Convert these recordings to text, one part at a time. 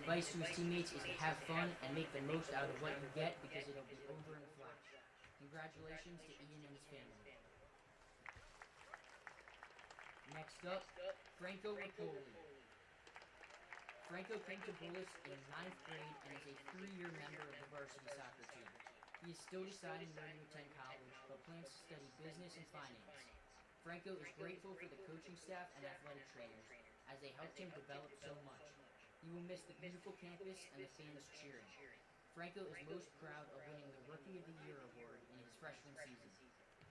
advice to his teammates is to have fun and make the most out of what you get because it'll be over in a flash. Congratulations to Ian and his family. Next up, Franco Rapoli. Franco came to Bullis in 9th grade and is a 3-year member of the varsity soccer team. He is still deciding where to attend college, but plans to study business and finance. Franco is grateful for the coaching staff and athletic trainers, as they helped him develop so much. He will miss the beautiful campus and the fans cheering. Franco is most proud of winning the Rookie of the Year award in his freshman season.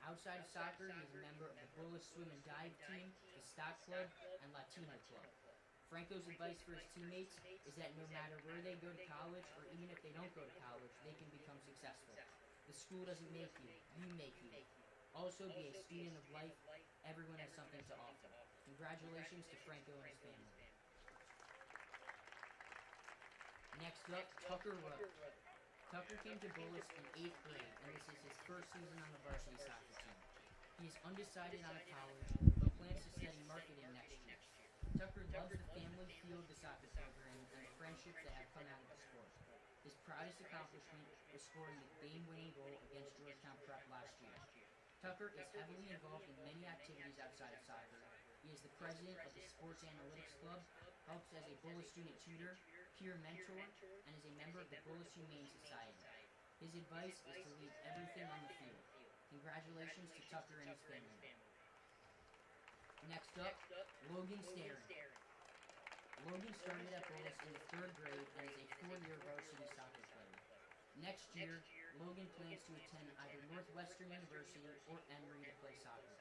Outside of soccer, he is a member of the Bullis Swim and Dive team, the Stock Club, and Latino Club. Franco's advice for his teammates is that no matter where they go to college, or even if they don't go to college, they can become successful. The school doesn't make you, you make you. Also, be a student of life. Everyone has something to offer. Congratulations to Franco and his family. Next up, Tucker Rowe. Tucker came to Bullis in 8th grade, and this is his first season on the varsity soccer team. He is undecided on a college, but plans to study marketing next year. Tucker loves the family feel of the soccer program and the friendships that have come out of the sport. His proudest accomplishment was scoring the game-winning goal against Georgetown Prep last year. Tucker is heavily involved in many activities outside of soccer. He is the president of the Sports Analytics Club, helps as a Bullis student tutor, peer mentor, and is a member of the Bullis Humane Society. His advice is to leave everything on the field. Congratulations to Tucker and his family. Next up, Logan Staring. Logan started at Bullis in the 3rd grade and is a 4-year varsity soccer player. Next year, Logan plans to attend either Northwestern University or Emory to play soccer.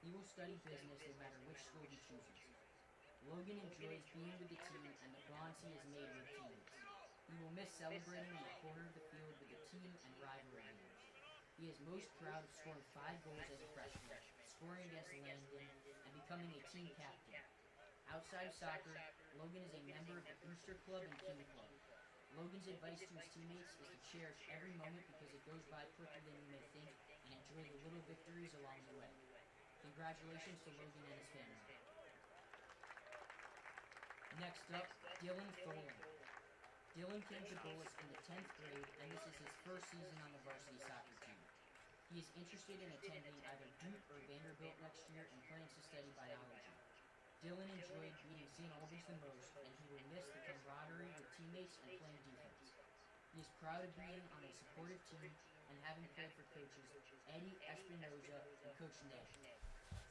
He will study business no matter which school he chooses. Logan enjoys being with the team and the bonds he has made with teammates. He will miss celebrating in the corner of the field with the team and rivalry games. He is most proud of scoring 5 goals as a freshman, scoring against Landon, and becoming a team captain. Outside of soccer, Logan is a member of the Booster Club and King Club. Logan's advice to his teammates is to cherish every moment because it goes by quicker than you may think, and enjoy the little victories along the way. Congratulations to Logan and his family. Next up, Dylan Tholen. Dylan came to Bullis in the 10th grade, and this is his first season on the varsity soccer team. He is interested in attending either Duke or Vanderbilt next year and plans to study biology. Dylan enjoyed beating St. Albans the most, and he will miss the camaraderie with teammates and playing defense. He is proud of being on a supportive team and having played for coaches Eddie Espinoza and Coach Ned.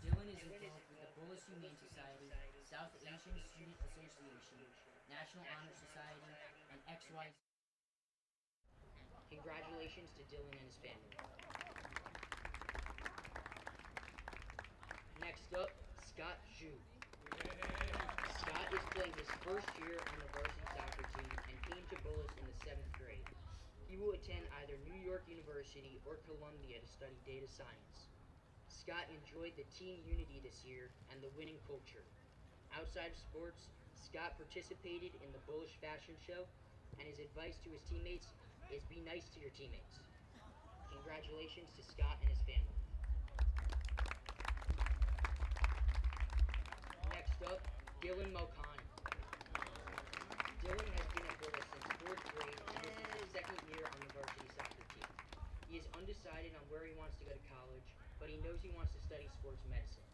Dylan is involved with the Bullis Humane Society, South Asian Student Association, National Honor Society, and XYZ. Congratulations to Dylan and his family. Next up, Scott Zhu. Scott is playing his first year on the varsity soccer team and came to Bullis in the 7th grade. He will attend either New York University or Columbia to study data science. Scott enjoyed the team unity this year and the winning culture. Outside of sports, Scott participated in the Bullish Fashion Show, and his advice to his teammates is be nice to your teammates. Congratulations to Scott and his family. Next up, Dylan Malkani. Dylan has been at Bullis since 4th grade, and this is his 2nd year on the varsity soccer team. He is undecided on where he wants to go to college, but he knows he wants to study sports medicine.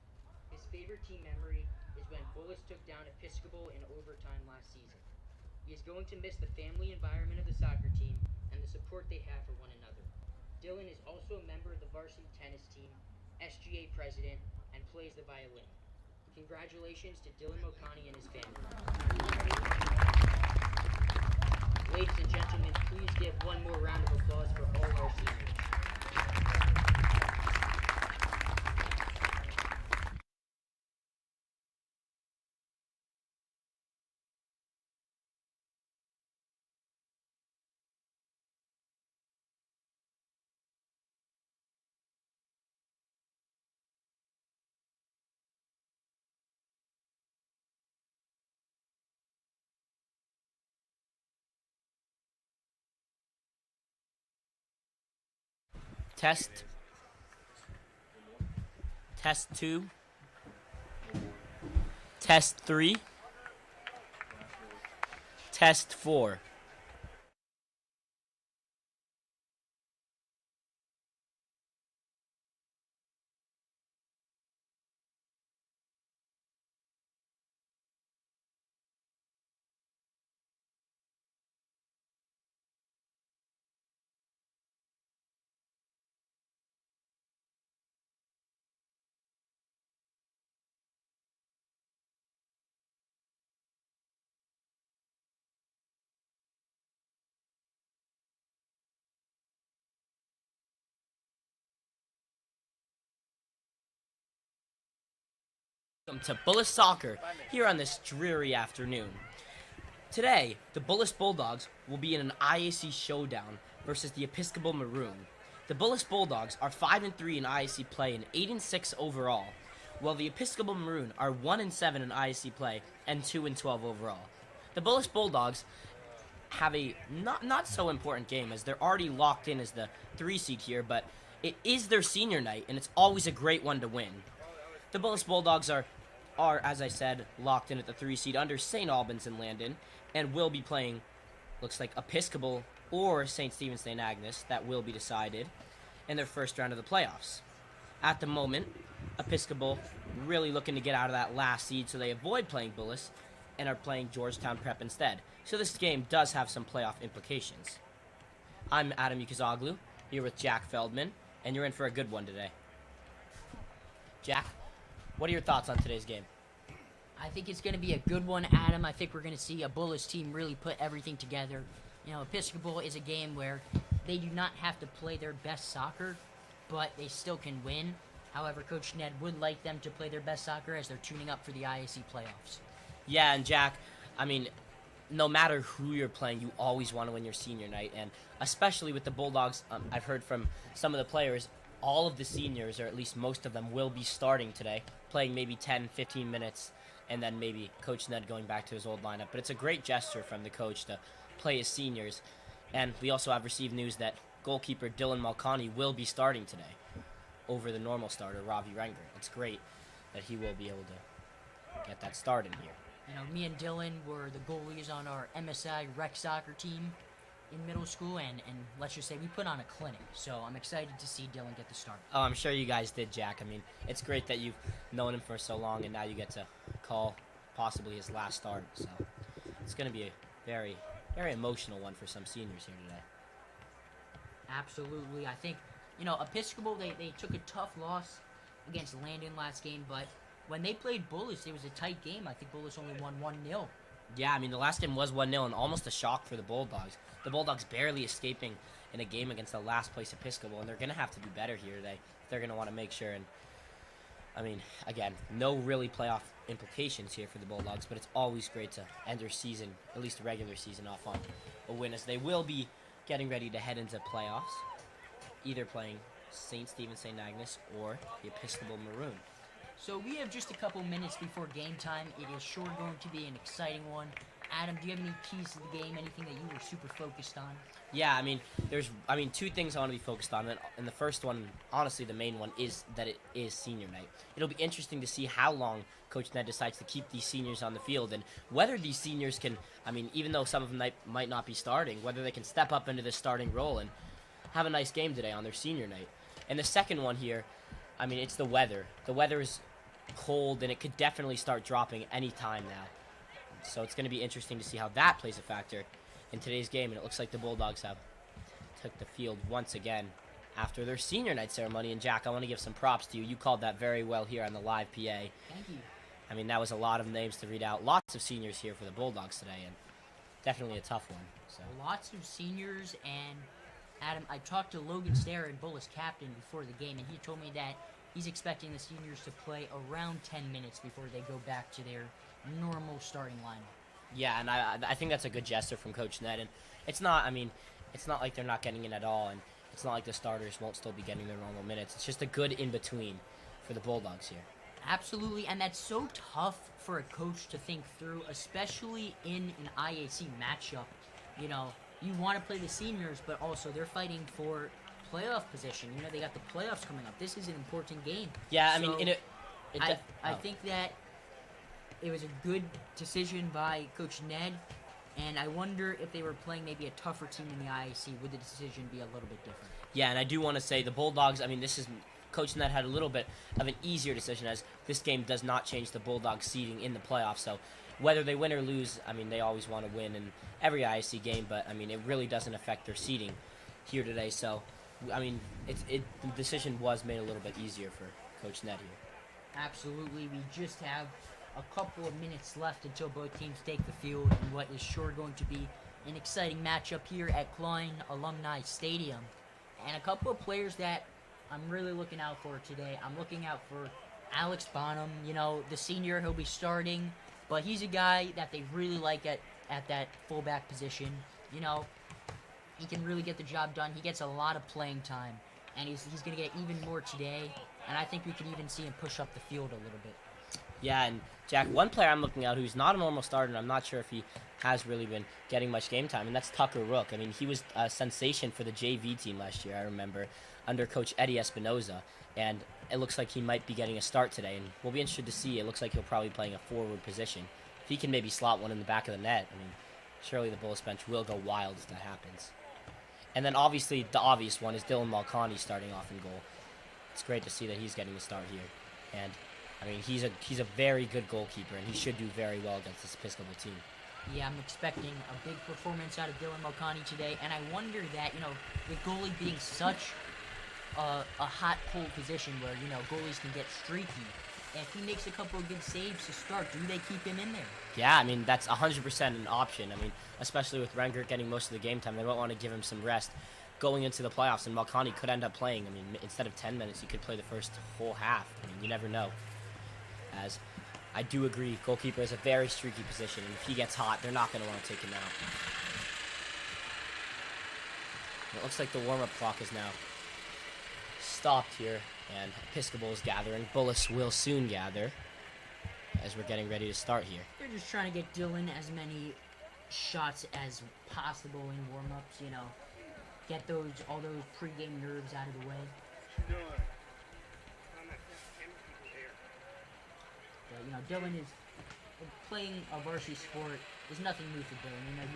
His favorite team memory is when Bullis took down Episcopal in overtime last season. He is going to miss the family environment of the soccer team and the support they have for one another. Dylan is also a member of the varsity tennis team, SGA president, and plays the violin. Congratulations to Dylan Malkani and his family. Ladies and gentlemen, please give one more round of applause for all our seniors. Test. Test 2. Test 3. Test 4. Welcome to Bullis Soccer here on this dreary afternoon. Today, the Bullis Bulldogs will be in an IAC showdown versus the Episcopal Maroon. The Bullis Bulldogs are 5-3 in IAC play and 8-6 overall, while the Episcopal Maroon are 1-7 in IAC play and 2-12 overall. The Bullis Bulldogs have a not so important game as they're already locked in as the 3 seed here, but it is their senior night and it's always a great one to win. The Bullis Bulldogs are, as I said, locked in at the 3 seed under St. Albans and Landon, and will be playing, looks like, Episcopal or St. Stephen's St. Agnes. That will be decided in their first round of the playoffs. At the moment, Episcopal really looking to get out of that last seed, so they avoid playing Bullis and are playing Georgetown Prep instead. So this game does have some playoff implications. I'm Adam Yukazoglu, here with Jack Feldman, and you're in for a good one today. Jack, what are your thoughts on today's game? I think it's going to be a good one, Adam. I think we're going to see a Bullis team really put everything together. You know, Episcopal is a game where they do not have to play their best soccer, but they still can win. However, Coach Ned would like them to play their best soccer as they're tuning up for the IAC playoffs. Yeah, and Jack, I mean, no matter who you're playing, you always want to win your senior night, and especially with the Bulldogs, I've heard from some of the players, all of the seniors, or at least most of them, will be starting today, playing maybe 10, 15 minutes, and then maybe Coach Ned going back to his old lineup. But it's a great gesture from the coach to play his seniors. And we also have received news that goalkeeper Dylan Malkani will be starting today over the normal starter, Ravi Renger. It's great that he will be able to get that start in here. You know, me and Dylan were the goalies on our MSI rec soccer team in middle school, and let's just say we put on a clinic. So I'm excited to see Dylan get the start. Oh, I'm sure you guys did, Jack. I mean, it's great that you've known him for so long, and now you get to call possibly his last start. So it's going to be a very, very emotional one for some seniors here today. Absolutely. I think, you know, Episcopal, they took a tough loss against Landon last game, but when they played Bullis, it was a tight game. I think Bullis only won 1-0. Yeah, I mean, the last game was 1-0 and almost a shock for the Bulldogs. The Bulldogs barely escaping in a game against the last place Episcopal, and they're going to have to do better here today if they're going to want to make sure. And I mean, again, no really playoff implications here for the Bulldogs, but it's always great to end their season, at least the regular season, off on a win, as they will be getting ready to head into playoffs, either playing St. Stephen's St. Agnes or the Episcopal Maroon. So we have just a couple minutes before game time. It is sure going to be an exciting one. Adam, do you have any keys to the game, anything that you were super focused on? Yeah, I mean, there's two things I want to be focused on, and the first one, honestly, the main one, is that it is senior night. It'll be interesting to see how long Coach Ned decides to keep these seniors on the field, and whether these seniors can, I mean, even though some of them might not be starting, whether they can step up into this starting role and have a nice game today on their senior night. And the second one here, I mean, it's the weather. The weather is cold, and it could definitely start dropping any time now. So it's going to be interesting to see how that plays a factor in today's game. And it looks like the Bulldogs have took the field once again after their senior night ceremony. And Jack, I want to give some props to you. You called that very well here on the live PA. Thank you. I mean, that was a lot of names to read out. Lots of seniors here for the Bulldogs today, and definitely a tough one. So lots of seniors, and Adam, I talked to Logan Stair and Bullis captain before the game, and he told me that he's expecting the seniors to play around 10 minutes before they go back to their normal starting lineup. Yeah, and I think that's a good gesture from Coach Ned. And it's not like they're not getting in at all, and it's not like the starters won't still be getting their normal minutes. It's just a good in-between for the Bulldogs here. Absolutely, and that's so tough for a coach to think through, especially in an IAC matchup. You know, you want to play the seniors, but also they're fighting for playoff position. You know, they got the playoffs coming up. This is an important game. Yeah, so I mean, I think that it was a good decision by Coach Ned And I wonder if they were playing maybe a tougher team in the IAC, would the decision be a little bit different? Yeah, and I do want to say the Bulldogs, I mean, this is Coach Ned had a little bit of an easier decision, as this game does not change the Bulldogs seeding in the playoffs. So whether they win or lose, I mean, they always want to win in every IAC game, but I mean, it really doesn't affect their seeding here today. So I mean, the decision was made a little bit easier for Coach Ned here. Absolutely. We just have a couple of minutes left until both teams take the field in what is sure going to be an exciting matchup here at Klein Alumni Stadium. And a couple of players that I'm really looking out for today. I'm looking out for Alex Bonham, you know, the senior. He'll be starting, but he's a guy that they really like at that fullback position. You know, he can really get the job done. He gets a lot of playing time, and he's going to get even more today. And I think we could even see him push up the field a little bit. Yeah, and Jack, one player I'm looking at who's not a normal starter, and I'm not sure if he has really been getting much game time, and that's Tucker Rook. I mean, he was a sensation for the JV team last year, I remember, under Coach Eddie Espinoza, and it looks like he might be getting a start today, and we'll be interested to see. It looks like he'll probably be playing a forward position. If he can maybe slot one in the back of the net, I mean, surely the Bulls bench will go wild if that happens. And then obviously the obvious one is Dylan Malkani starting off in goal. It's great to see that he's getting a start here, and I mean, he's a very good goalkeeper, and he should do very well against this Episcopal team. Yeah, I'm expecting a big performance out of Dylan Malkani today, and I wonder that, you know, with goalie being such a hot, cold position where, you know, goalies can get streaky, if he makes a couple of good saves to start, do they keep him in there? Yeah, I mean, that's 100% an option. I mean, especially with Rengert getting most of the game time, they won't want to give him some rest going into the playoffs, and Malkani could end up playing. I mean, instead of 10 minutes, he could play the first whole half. I mean, you never know. As I do agree, goalkeeper is a very streaky position, and if he gets hot, they're not going to want to take him out. It looks like the warm-up clock is now stopped here, and Episcopal is gathering. Bullis will soon gather as we're getting ready to start here. They're just trying to get Dylan as many shots as possible in warm-ups, you know, get all those pre-game nerves out of the way. You know, Dylan is playing a varsity sport is nothing new for Dylan. You know,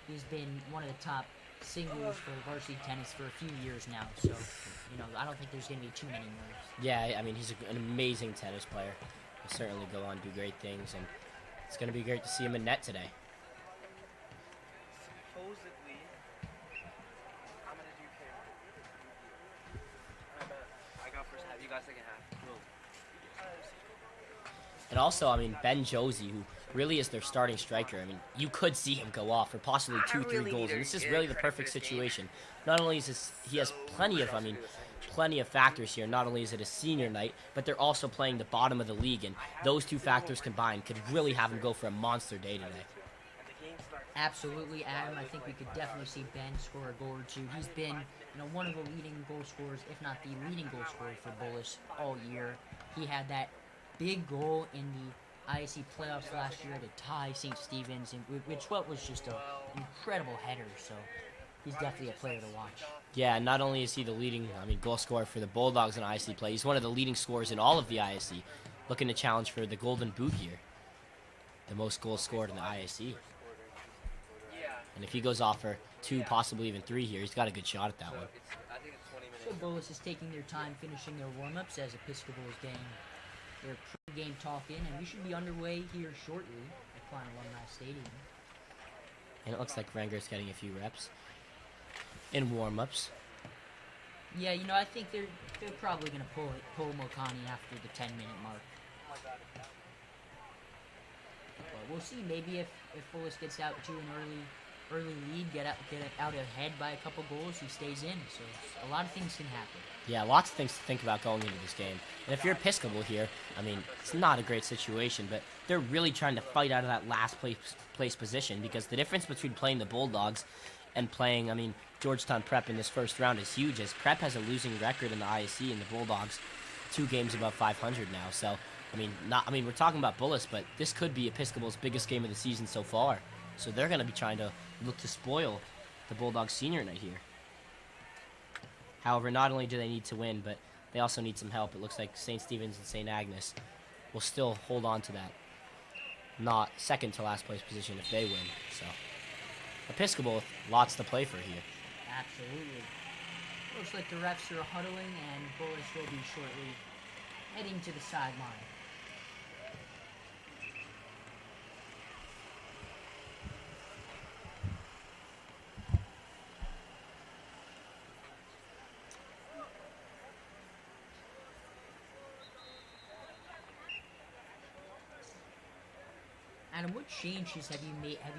he's been one of the top singles for varsity tennis for a few years now. So, you know, I don't think there's going to be too many nerves. Yeah, I mean, he's an amazing tennis player. He'll certainly go on to do great things, and it's going to be great to see him in net today. Supposedly, I'm going to do camera. I got first half, you got second half. And also, I mean, Ben Josie, who really is their starting striker. I mean, you could see him go off for possibly 2-3 goals, and this is really the perfect situation. Not only is he has plenty of factors here. Not only is it a senior night, but they're also playing the bottom of the league, and those two factors combined could really have him go for a monster day today. Absolutely, Adam. I think we could definitely see Ben score a goal or two. He's been, you know, one of the leading goal scorers, if not the leading goal scorer for Bullis all year. He had that big goal in the IAC playoffs last year to tie St. Stephen's, which was just an incredible header. So he's definitely a player to watch. Yeah, not only is he the leading, goal scorer for the Bulldogs in IAC play, he's one of the leading scorers in all of the IAC, looking to challenge for the Golden Boot here, the most goals scored in the IAC. And if he goes off for 2, possibly even 3 here, he's got a good shot at that one. So Bullis is taking their time finishing their warm-ups as Episcopal is getting their pre-game talk in, and we should be underway here shortly at Klein Alumni Stadium. And it looks like Renger's getting a few reps in warm-ups. Yeah, you know, I think they're probably going to pull Malkani after the 10-minute mark. But we'll see. Maybe if Bullis gets out to an early lead, get out ahead by a couple goals, he stays in. So a lot of things can happen. Yeah, lots of things to think about going into this game. And if you're Episcopal here, I mean, it's not a great situation, but they're really trying to fight out of that last place position, because the difference between playing the Bulldogs and playing, Georgetown Prep in this first round is huge, as Prep has a losing record in the IAC and the Bulldogs 2 games above 500 now. So, we're talking about Bullis, but this could be Episcopal's biggest game of the season so far. So they're going to be trying to look to spoil the Bulldogs senior night here. However, not only do they need to win, but they also need some help. It looks like St. Stephen's and St. Agnes will still hold on to that. not second to last place position if they win. So Episcopal with lots to play for here. Absolutely. Looks like the refs are huddling, and Bullis will be shortly heading to the sideline. Adam, what changes have you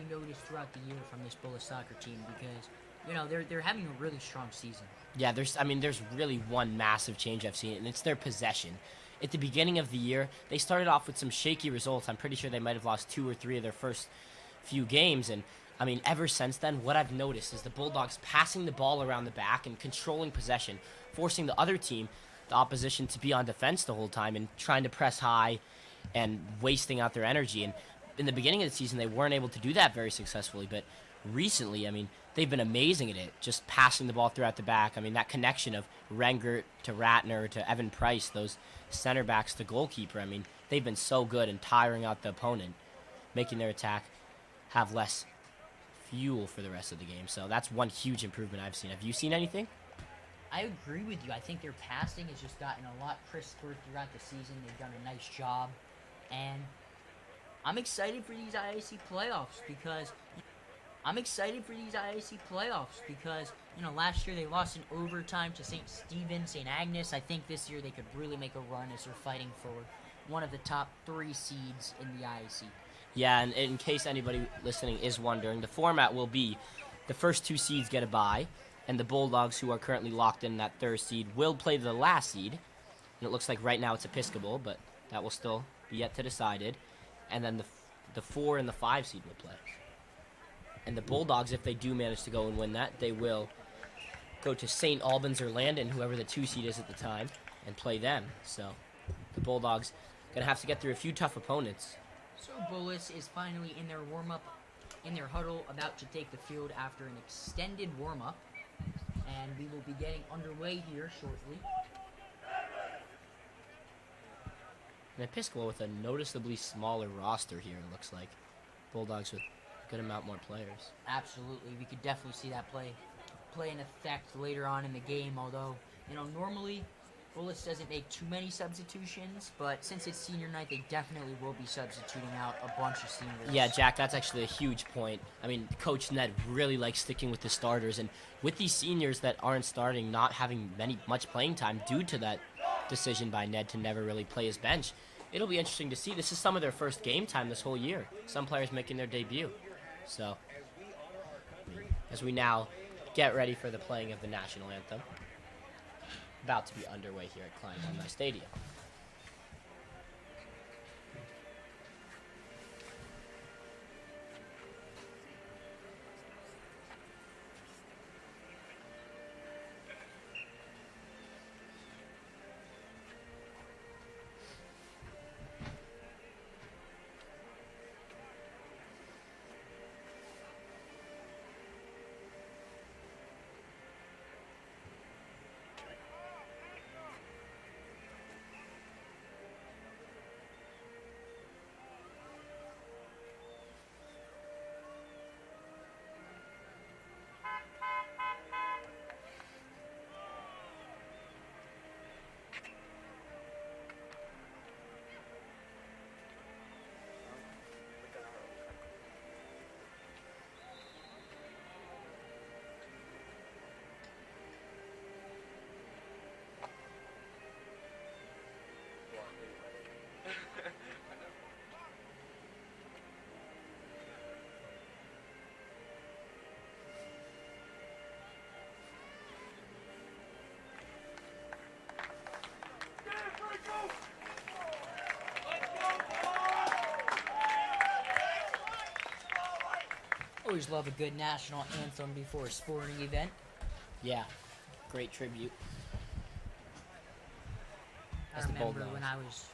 noticed throughout the year from this Bullis soccer team? Because they're having a really strong season. Yeah, there's really one massive change I've seen, and it's their possession. At the beginning of the year, they started off with some shaky results. I'm pretty sure they might have lost 2 or 3 of their first few games, and ever since then, what I've noticed is the Bulldogs passing the ball around the back and controlling possession, forcing the other team, the opposition, to be on defense the whole time and trying to press high and wasting out their energy. And in the beginning of the season, they weren't able to do that very successfully, but recently, they've been amazing at it, just passing the ball throughout the back. That connection of Rengert to Ratner to Evan Price, those center backs to goalkeeper, they've been so good in tiring out the opponent, making their attack have less fuel for the rest of the game. So that's one huge improvement I've seen. Have you seen anything? I agree with you. I think their passing has just gotten a lot crisper throughout the season. They've done a nice job, and I'm excited for these IAC playoffs because last year they lost in overtime to St. Stephen, St. Agnes. I think this year they could really make a run as they're fighting for one of the top 3 seeds in the IAC. Yeah, and in case anybody listening is wondering, the format will be the first 2 seeds get a bye, and the Bulldogs, who are currently locked in that 3rd seed, will play the last seed. And it looks like right now it's Episcopal, but that will still be yet to decided. And then the 4 and the 5 seed will play. And the Bulldogs, if they do manage to go and win that, they will go to St. Albans or Landon, whoever the 2 seed is at the time, and play them. So the Bulldogs going to have to get through a few tough opponents. So Bullis is finally in their warm-up, in their huddle, about to take the field after an extended warm-up. And we will be getting underway here shortly. And Episcopal with a noticeably smaller roster here, it looks like. Bulldogs with a good amount more players. Absolutely. We could definitely see that play an effect later on in the game, although, normally Bullis doesn't make too many substitutions, but since it's senior night, they definitely will be substituting out a bunch of seniors. Yeah, Jack, that's actually a huge point. Coach Ned really likes sticking with the starters, and with these seniors that aren't starting, not having much playing time due to that decision by Ned to never really play his bench, it'll be interesting to see. This is some of their first game time this whole year. Some players making their debut. So, as we now get ready for the playing of the national anthem, about to be underway here at Klein Alumni Stadium. Always love a good national anthem before a sporting event. Yeah, great tribute. I remember when I was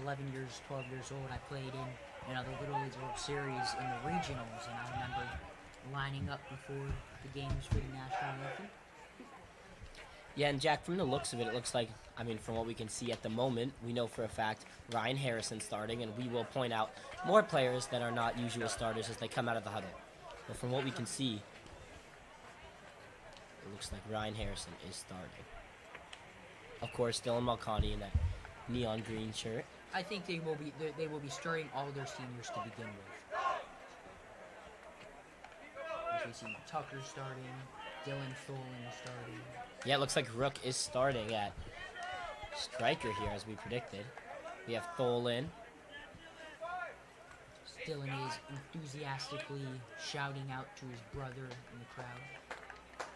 11 years, 12 years old, I played in the Little League World Series in the regionals, and I remember lining up before the games for the national anthem. Yeah, and Jack, from the looks of it, it looks like, I mean, from what we can see at the moment, we know for a fact Ryan Harrison starting, and we will point out more players that are not usual starters as they come out of the huddle. But from what we can see, it looks like Ryan Harrison is starting. Of course, Dylan Mulcahy in that neon green shirt. I think they will be starting all their seniors to begin with. As we see Tucker starting, Dylan Tholen starting. Yeah, it looks like Rook is starting at striker here, as we predicted. We have Tholen. Dylan is enthusiastically shouting out to his brother in the crowd.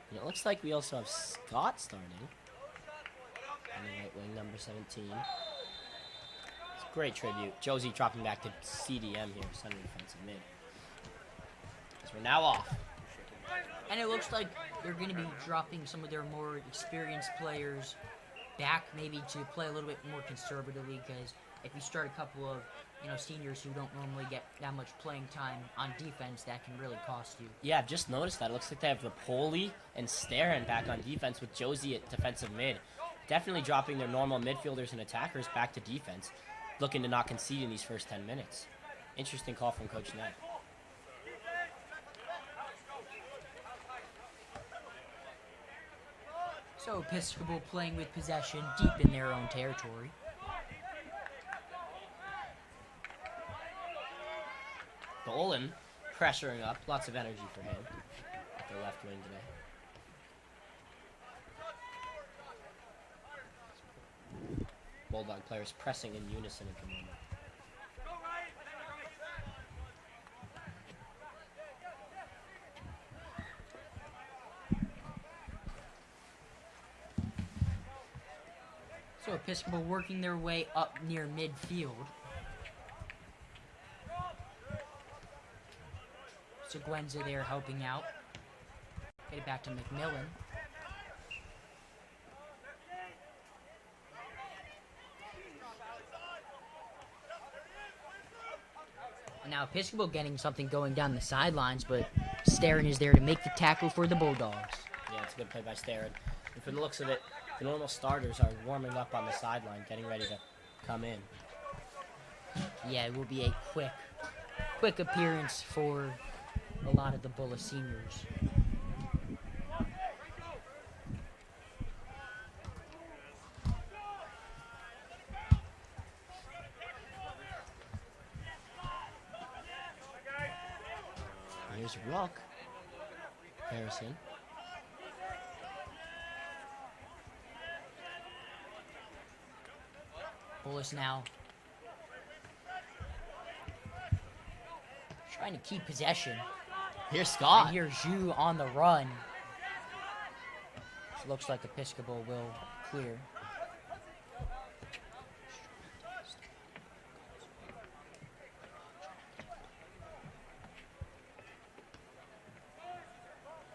And it looks like we also have Scott starting on the right wing, number 17. It's a great tribute. Josie dropping back to CDM here, center defensive mid. So we're now off. And it looks like they're going to be dropping some of their more experienced players back, maybe to play a little bit more conservatively, because if you start a couple of seniors who don't normally get that much playing time on defense, that can really cost you. Yeah, I've just noticed that. It looks like they have Rapoli and Starin back on defense with Josie at defensive mid. Definitely dropping their normal midfielders and attackers back to defense, looking to not concede in these first 10 minutes. Interesting call from Coach Knight. So Episcopal playing with possession deep in their own territory. Tholen pressuring up, lots of energy for him at the left wing today. Bulldog players pressing in unison at the moment. So Episcopal working their way up near midfield. Seguenza there helping out. Get it back to McMillan. And now Episcopal getting something going down the sidelines, but Starin is there to make the tackle for the Bulldogs. Yeah, it's a good play by Starin. And from the looks of it, the normal starters are warming up on the sideline, getting ready to come in. Yeah, it will be a quick appearance for a lot of the Bullis seniors. Here's Rook. Harrison. Bullis now trying to keep possession. Here's Scott. And here's Zhu on the run. So looks like Episcopal will clear.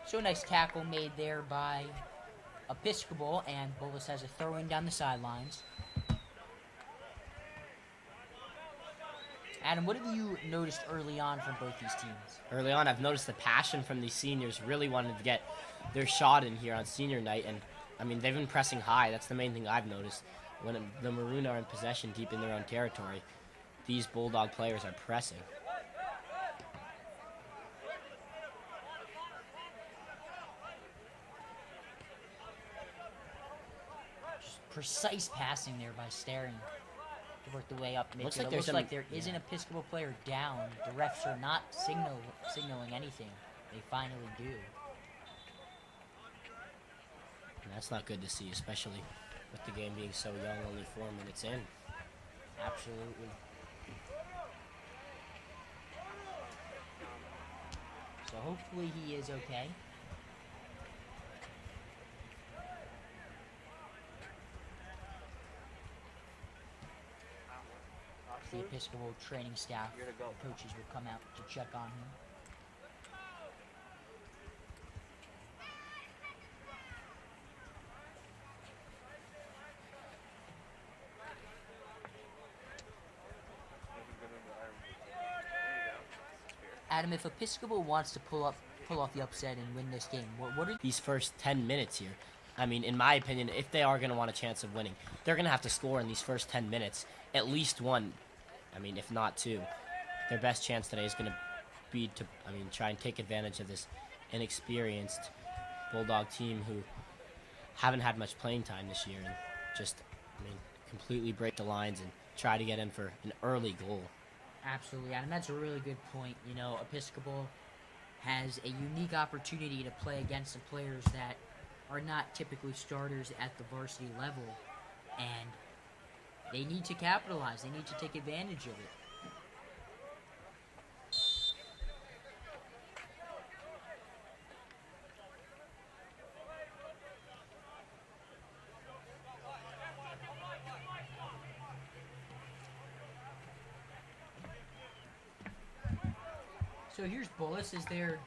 So nice tackle made there by Episcopal, and Bullis has a throw-in down the sidelines. Adam, what have you noticed early on from both these teams? Early on, I've noticed the passion from these seniors, really wanted to get their shot in here on senior night. And, I mean, they've been pressing high. That's the main thing I've noticed. When the Maroon are in possession deep in their own territory, these Bulldog players are pressing. Just precise passing there by Starin to work the way up midfield. Looks like It there's looks like some- there is an Episcopal player down. The refs are not signaling anything. They finally do. And that's not good to see, especially with the game being so young, only 4 minutes in. Absolutely. So hopefully he is okay. The Episcopal training staff, coaches will come out to check on him. Adam, if Episcopal wants to pull off the upset and win this game, what are These first 10 minutes here, I mean, in my opinion, if they are going to want a chance of winning, they're going to have to score in these first 10 minutes, at least one. I mean, if not two. Their best chance today is going to be to, try and take advantage of this inexperienced Bulldog team who haven't had much playing time this year and just, completely break the lines and try to get in for an early goal. Absolutely, and that's a really good point. You know, Episcopal has a unique opportunity to play against some players that are not typically starters at the varsity level, and they need to capitalize. They need to take advantage of it. So here's Bullis as they're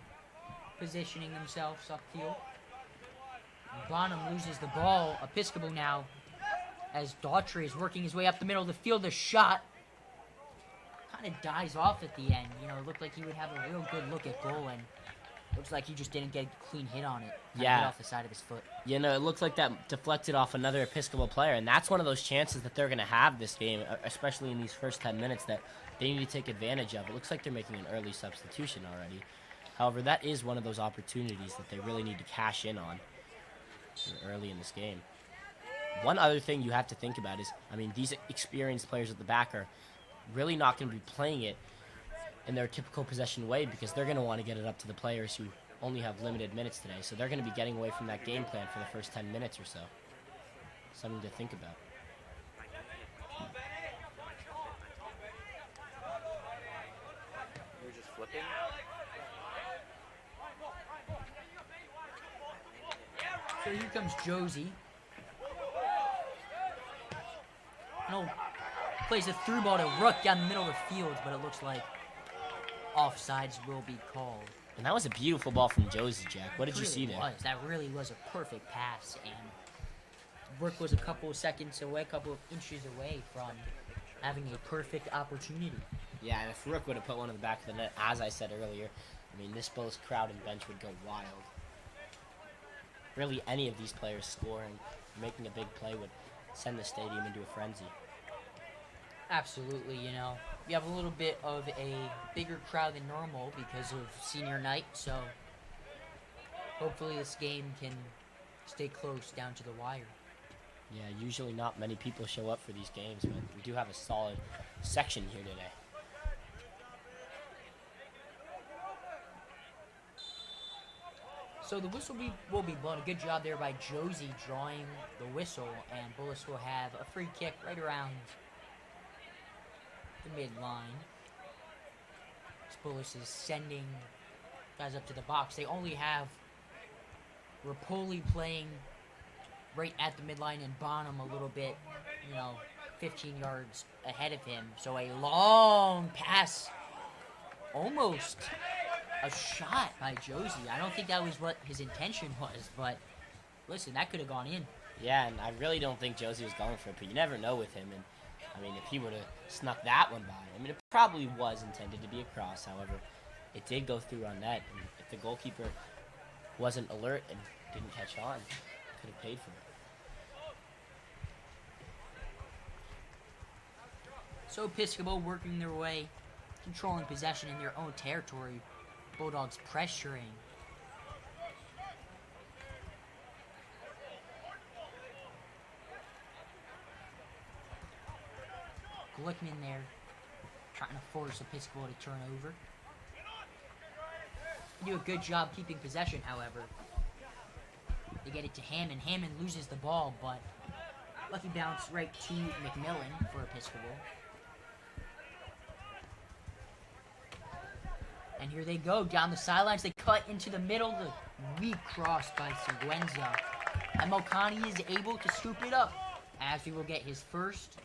positioning themselves upfield. Bonham loses the ball. Episcopal now, as Daughtry is working his way up the middle of the field, the shot kind of dies off at the end. You know, it looked like he would have a real good look at goal, and looks like he just didn't get a clean hit on it. Yeah. Off the side of his foot. You know, it looks like that deflected off another Episcopal player, and that's one of those chances that they're going to have this game, especially in these first 10 minutes, that they need to take advantage of. It looks like they're making an early substitution already. However, that is one of those opportunities that they really need to cash in on early in this game. One other thing you have to think about is, these experienced players at the back are really not going to be playing it in their typical possession way because they're going to want to get it up to the players who only have limited minutes today. So they're going to be getting away from that game plan for the first 10 minutes or so. Something to think about. You're just flipping. So here comes Josie. No, plays a through ball to Rook down the middle of the field, but it looks like offsides will be called. And that was a beautiful ball from Josie, Jack. What did you see there? That really was a perfect pass, and Rook was a couple of seconds away, a couple of inches away from having a perfect opportunity. Yeah, and if Rook would have put one in the back of the net, as I said earlier, this Bulls crowd and bench would go wild. Really, any of these players scoring, making a big play would send the stadium into a frenzy. Absolutely, you know. We have a little bit of a bigger crowd than normal because of senior night, so hopefully this game can stay close down to the wire. Yeah, usually not many people show up for these games, but we do have a solid section here today. So the whistle will be blown. A good job there by Josie drawing the whistle, and Bullis will have a free kick right around the midline. Bullis is sending guys up to the box. They only have Rapoli playing right at the midline and Bonham a little bit, 15 yards ahead of him. So a long pass, almost a shot by Josie. I don't think that was what his intention was, but listen, that could have gone in. Yeah, and I really don't think Josie was going for it, but you never know with him. And if he would have snuck that one by, it probably was intended to be a cross. However, it did go through on net, and if the goalkeeper wasn't alert and didn't catch on, could have paid for it. So Episcopal working their way, controlling possession in their own territory. Bulldogs pressuring. Glickman there, trying to force Episcopal to turn over. They do a good job keeping possession, however. They get it to Hammond. Hammond loses the ball, but lucky bounce right to McMillan for Episcopal. And here they go, down the sidelines. They cut into the middle. The weak cross by Seguenza. And Mokani is able to scoop it up, as we will get his first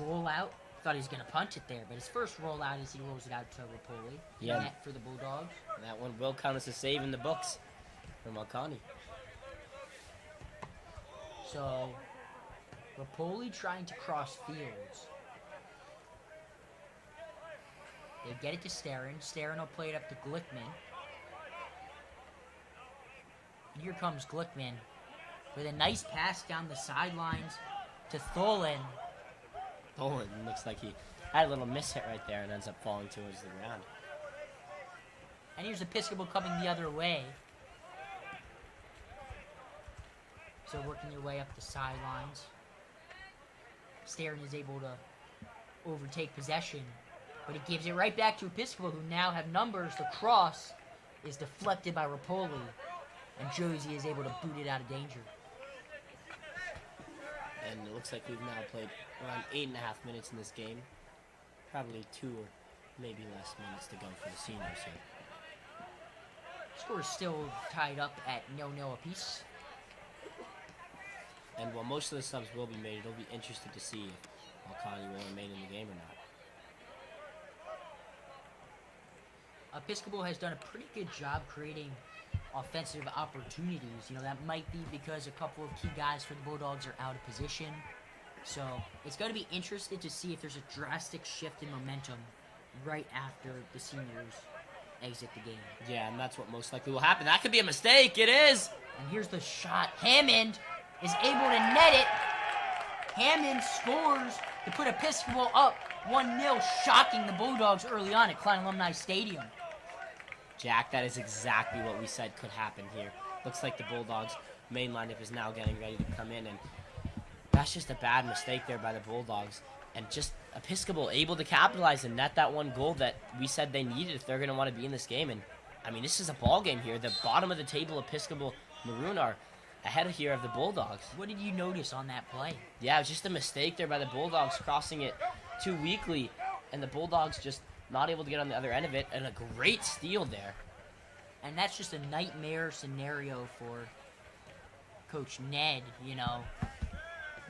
rollout. Thought he was going to punch it there, but his first rollout as he rolls it out to Rapoli. Yeah. Net for the Bulldogs. That one will count as a save in the books for Mokani. So, Rapoli trying to cross fields. They get it to Starin. Starin will play it up to Glickman. here comes Glickman with a nice pass down the sidelines to Tholen. Tholen looks like he had a little miss hit right there and ends up falling towards the ground. And here's Episcopal coming the other way. So working your way up the sidelines. Starin is able to overtake possession, but it gives it right back to Episcopal, who now have numbers. The cross is deflected by Rapoli, and Josie is able to boot it out of danger. And it looks like we've now played around 8.5 minutes in this game. Probably 2 or maybe less minutes to go for the seniors here. Score is still tied up at 0-0 apiece. And while most of the subs will be made, it'll be interesting to see if Malkani will remain in the game or not. Episcopal has done a pretty good job creating offensive opportunities. You know, that might be because a couple of key guys for the Bulldogs are out of position. So it's going to be interesting to see if there's a drastic shift in momentum right after the seniors exit the game. Yeah, and that's what most likely will happen. That could be a mistake. It is. And here's the shot. Hammond is able to net it. Hammond scores to put Episcopal up 1-0, shocking the Bulldogs early on at Klein Alumni Stadium. Jack, that is exactly what we said could happen here. Looks like the Bulldogs' main lineup is now getting ready to come in, and that's just a bad mistake there by the Bulldogs. And just Episcopal able to capitalize and net that one goal that we said they needed if they're going to want to be in this game. And, I mean, this is a ball game here. The bottom of the table, Episcopal Maroon are ahead of here of the Bulldogs. What did you notice on that play? Yeah, it was just a mistake there by the Bulldogs, crossing it too weakly, and the Bulldogs just not able to get on the other end of it, and a great steal there. And that's just a nightmare scenario for Coach Ned, you know.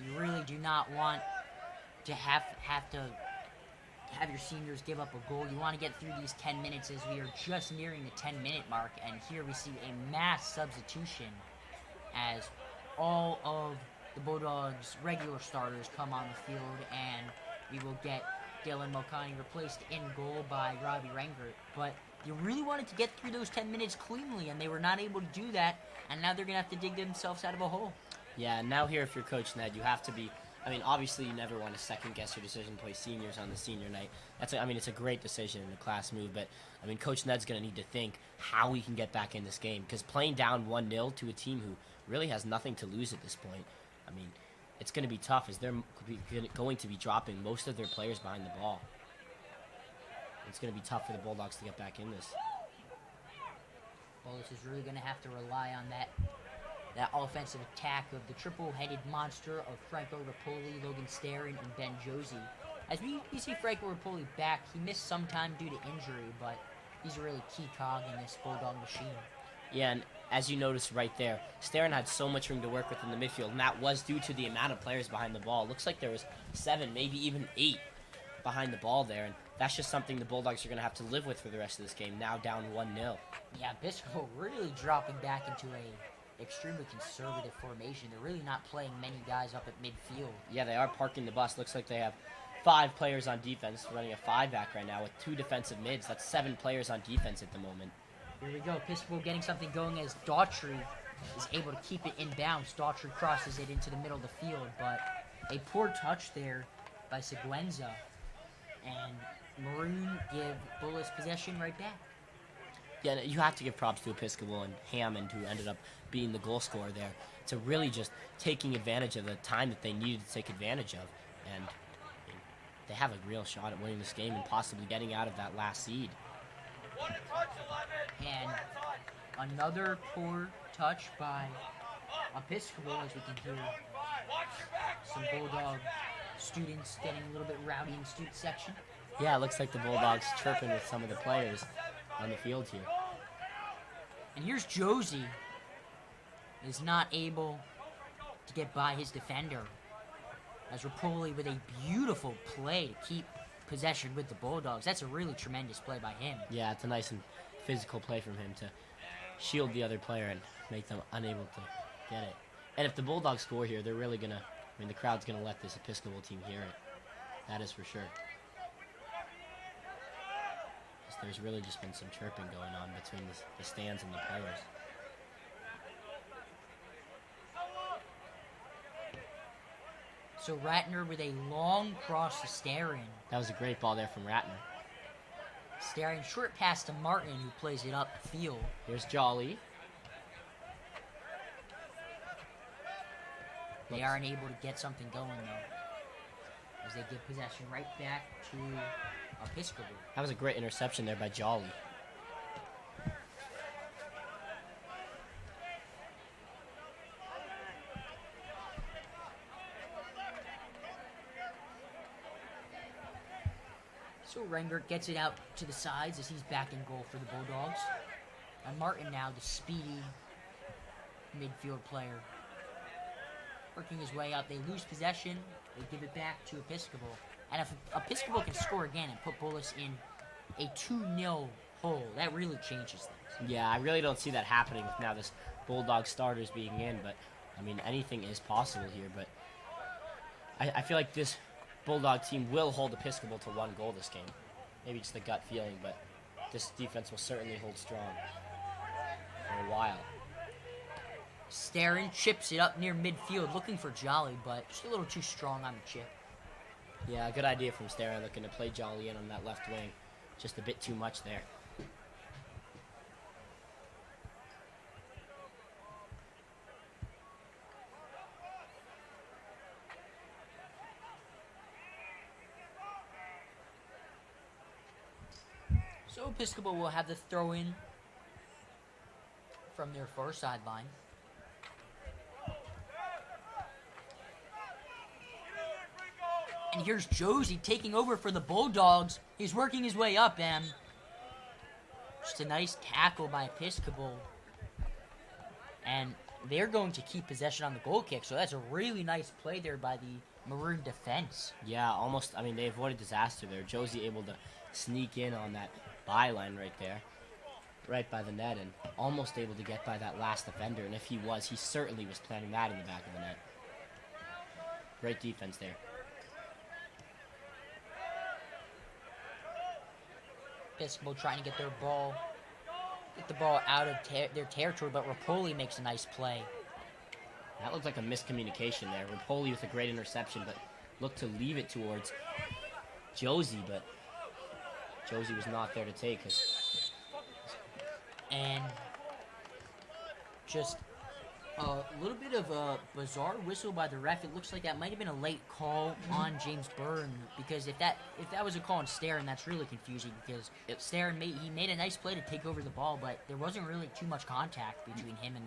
You really do not want to have your seniors give up a goal. You want to get through these 10 minutes as we are just nearing the 10-minute mark, and here we see a mass substitution as all of the Bulldogs' regular starters come on the field, and we will get Dylan Malkani replaced in goal by Robbie Rengert. But you really wanted to get through those 10 minutes cleanly, and they were not able to do that, and now they're going to have to dig themselves out of a hole. Yeah, and now here if you're Coach Ned, you have to be, I mean, obviously you never want to second-guess your decision to play seniors on the senior night. It's a great decision and a class move, but, I mean, Coach Ned's going to need to think how he can get back in this game, because playing down 1-0 to a team who really has nothing to lose at this point, I mean, it's going to be tough as they're going to be dropping most of their players behind the ball. It's going to be tough for the Bulldogs to get back in this. Well, this is really going to have to rely on that offensive attack of the triple-headed monster of Franco Rapoli, Logan Starin, and Ben Josie. As we see Franco Rapoli back, he missed some time due to injury, but he's a really key cog in this Bulldog machine. Yeah, and as you noticed right there, Starin had so much room to work with in the midfield, and that was due to the amount of players behind the ball. It looks like there was 7, maybe even 8 behind the ball there, and that's just something the Bulldogs are going to have to live with for the rest of this game, now down 1-0. Yeah, Episcopal really dropping back into a extremely conservative formation. They're really not playing many guys up at midfield. Yeah, they are parking the bus. Looks like they have 5 players on defense, running a 5-back right now with 2 defensive mids. That's 7 players on defense at the moment. Here we go. Episcopal getting something going as Daughtry is able to keep it inbounds. Daughtry crosses it into the middle of the field, but a poor touch there by Seguenza. And Maroon give Bullis possession right back. Yeah, you have to give props to Episcopal and Hammond, who ended up being the goal scorer there, to really just taking advantage of the time that they needed to take advantage of. And I mean, they have a real shot at winning this game and possibly getting out of that last seed. And another poor touch by Episcopal, as we can hear some Bulldog students getting a little bit rowdy in the student section. Yeah, it looks like the Bulldogs chirping with some of the players on the field here. And here's Josie, is not able to get by his defender, as Rapoli with a beautiful play to keep possession with the Bulldogs. That's a really tremendous play by him. Yeah, it's a nice and physical play from him to shield the other player and make them unable to get it. And if the Bulldogs score here, they're really going to, I mean, the crowd's going to let this Episcopal team hear it. That is for sure. There's really just been some chirping going on between the stands and the players. So Ratner with a long cross to Starin. That was a great ball there from Ratner. Starin short pass to Martin, who plays it up field. Here's Jolly. They aren't able to get something going, though, as they give possession right back to Episcopal. That was a great interception there by Jolly. So Rengert gets it out to the sides as he's back in goal for the Bulldogs. And Martin now, the speedy midfield player, working his way up. They lose possession. They give it back to Episcopal. And if Episcopal can score again and put Bullis in a 2-0 hole, that really changes things. Yeah, I really don't see that happening with now this Bulldog starters being in, but I mean, anything is possible here, but I feel like this Bulldog team will hold Episcopal to 1 goal this game. Maybe just a gut feeling, but this defense will certainly hold strong for a while. Starin chips it up near midfield, looking for Jolly, but just a little too strong on the chip. Yeah, good idea from Starin, looking to play Jolly in on that left wing. Just a bit too much there. So Episcopal will have the throw-in from their far sideline. And here's Josie taking over for the Bulldogs. He's working his way up, and just a nice tackle by Episcopal. And they're going to keep possession on the goal kick, so that's a really nice play there by the Maroon defense. Yeah, almost, I mean, they avoided disaster there. Josie able to sneak in on that byline right there, right by the net, and almost able to get by that last defender. And if he was, he certainly was planting that in the back of the net. Great defense there. Episcopal trying to get the ball out of their territory, but Rapoli makes a nice play. That looked like a miscommunication there. Rapoli with a great interception, but looked to leave it towards Josie, but Josie was not there to take it. And just a little bit of a bizarre whistle by the ref. It looks like that might have been a late call on James Byrne, because if that was a call on Starin, that's really confusing, because Starin made a nice play to take over the ball, but there wasn't really too much contact between him and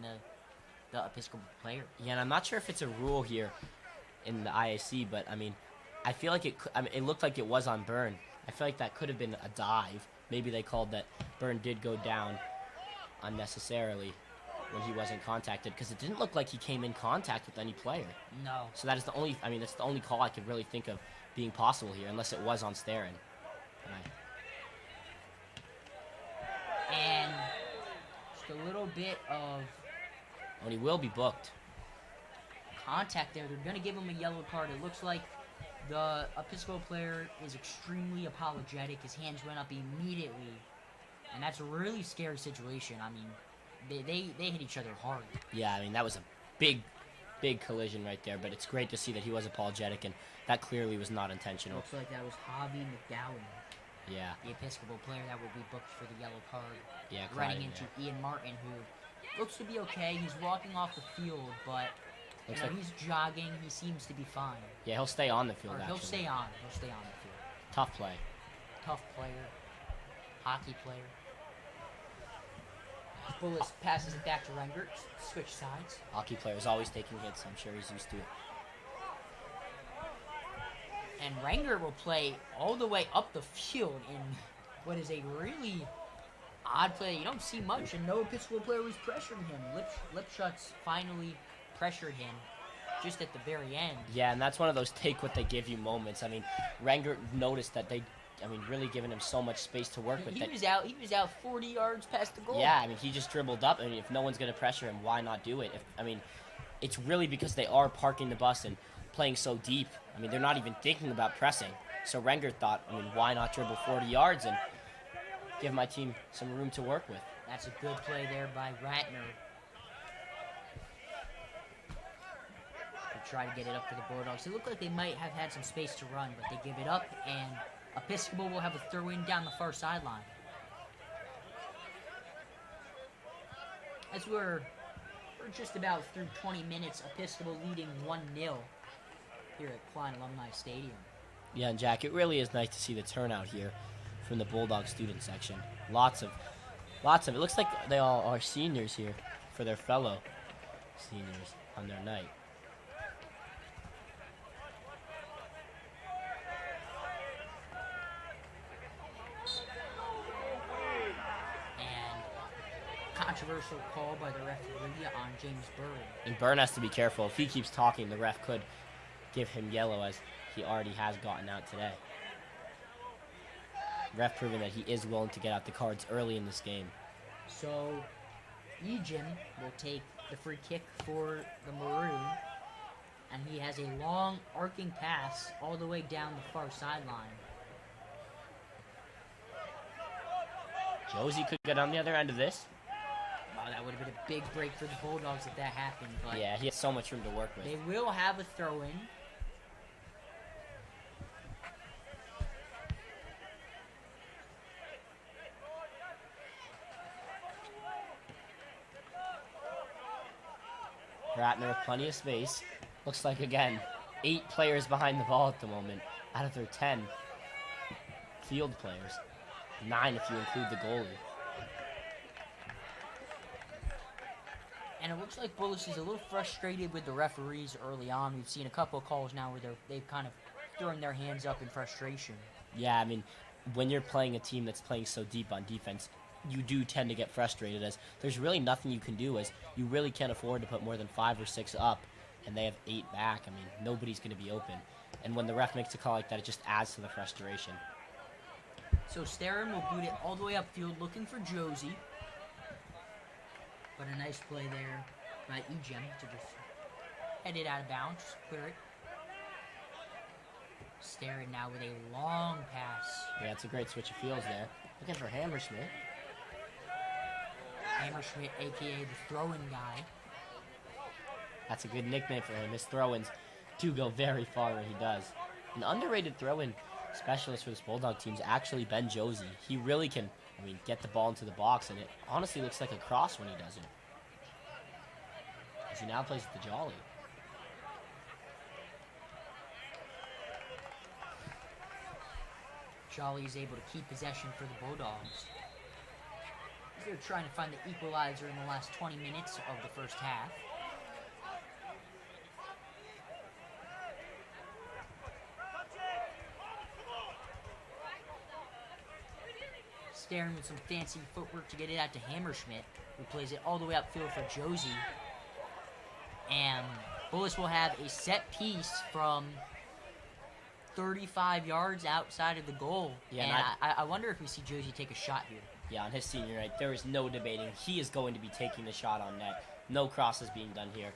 the Episcopal player. Yeah, and I'm not sure if it's a rule here in the IAC, but I mean, I feel like it looked like it was on Byrne. I feel like that could have been a dive. Maybe they called that Byrne did go down unnecessarily when he wasn't contacted, because it didn't look like he came in contact with any player. No. So that is the only, I mean, that's the only call I could really think of being possible here, unless it was on Starin. And just a little bit of And he will be booked. contact there. They're going to give him a yellow card. It looks like the Episcopal player is extremely apologetic. His hands went up immediately. And that's a really scary situation. I mean, they hit each other hard. Yeah, I mean, that was a big collision right there, but it's great to see that he was apologetic, and that clearly was not intentional. Looks like that was Javi McDowell, Yeah. the Episcopal player that will be booked for the yellow card. Yeah, running Clyde, into Ian Martin, who looks to be okay. He's walking off the field, but Looks like- he's jogging. He seems to be fine. Yeah, he'll stay on the field, Or actually. he'll stay on. He'll stay on the field. Tough play. Tough player. Hockey player. Bullis passes it back to Rengert. Switch sides. Hockey player's always taking hits. I'm sure he's used to it. And Rengert will play all the way up the field in what is a really odd play. You don't see much, and no Episcopal player was pressuring him. Lipschutz finally pressured him just at the very end. Yeah, and that's one of those take what they give you moments. I mean, Rengert noticed that really giving him so much space to work with. He was out 40 yards past the goal. Yeah, I mean, he just dribbled up. I mean, if no one's going to pressure him, why not do it? It's really because they are parking the bus and playing so deep. I mean, they're not even thinking about pressing. So Rengert thought, why not dribble 40 yards and give my team some room to work with? That's a good play there by Ratner. try to get it up to the Bulldogs. It looked like they might have had some space to run, but they give it up, and Episcopal will have a throw-in down the far sideline. As we're just about through 20 minutes, Episcopal leading 1-0 here at Klein Alumni Stadium. Yeah, and Jack, it really is nice to see the turnout here from the Bulldog student section. Lots of it. Looks like they all are seniors here for their fellow seniors on their night. And controversial call by the referee on James Byrne. And Byrne has to be careful. If he keeps talking, the ref could give him yellow, as he already has gotten out today. Ref proving that he is willing to get out the cards early in this game. So, Ejim will take the free kick for the Maroon, and he has a long arcing pass all the way down the far sideline. Josie could get on the other end of this. Wow, that would have been a big break for the Bulldogs if that happened. But Yeah, he has so much room to work with. they will have a throw-in. Ratner with plenty of space. Looks like, again, 8 players behind the ball at the moment out of their 10 field players. 9 if you include the goalie. And it looks like Bullis is a little frustrated with the referees early on. We've seen a couple of calls now where they've kind of thrown their hands up in frustration. Yeah, I mean, when you're playing a team that's playing so deep on defense, you do tend to get frustrated, as there's really nothing you can do, as you really can't afford to put more than 5 or 6 up, and they have 8 back. I mean, nobody's going to be open. And when the ref makes a call like that, it just adds to the frustration. So Starren will boot it all the way upfield looking for Josie. But a nice play there by Ejim to just head it out of bounds, clear it. Starren now with a long pass. Yeah, it's a great switch of fields there. Looking for Hammerschmidt. Hammerschmidt, a.k.a. the throw-in guy. That's a good nickname for him. His throw-ins do go very far when he does. An underrated throw-in specialist for this Bulldog team is actually Ben Josie. He really can, get the ball into the box, and it honestly looks like a cross when he does it. As he now plays at the Jolly. Jolly is able to keep possession for the Bulldogs. They're trying to find the equalizer in the last 20 minutes of the first half. Starren with some fancy footwork to get it out to Hammerschmidt, who plays it all the way upfield for Josie. And Bullis will have a set piece from 35 yards outside of the goal. Yeah, and I wonder if we see Josie take a shot here. Yeah, on his senior night, there is no debating. He is going to be taking the shot on net. No crosses being done here.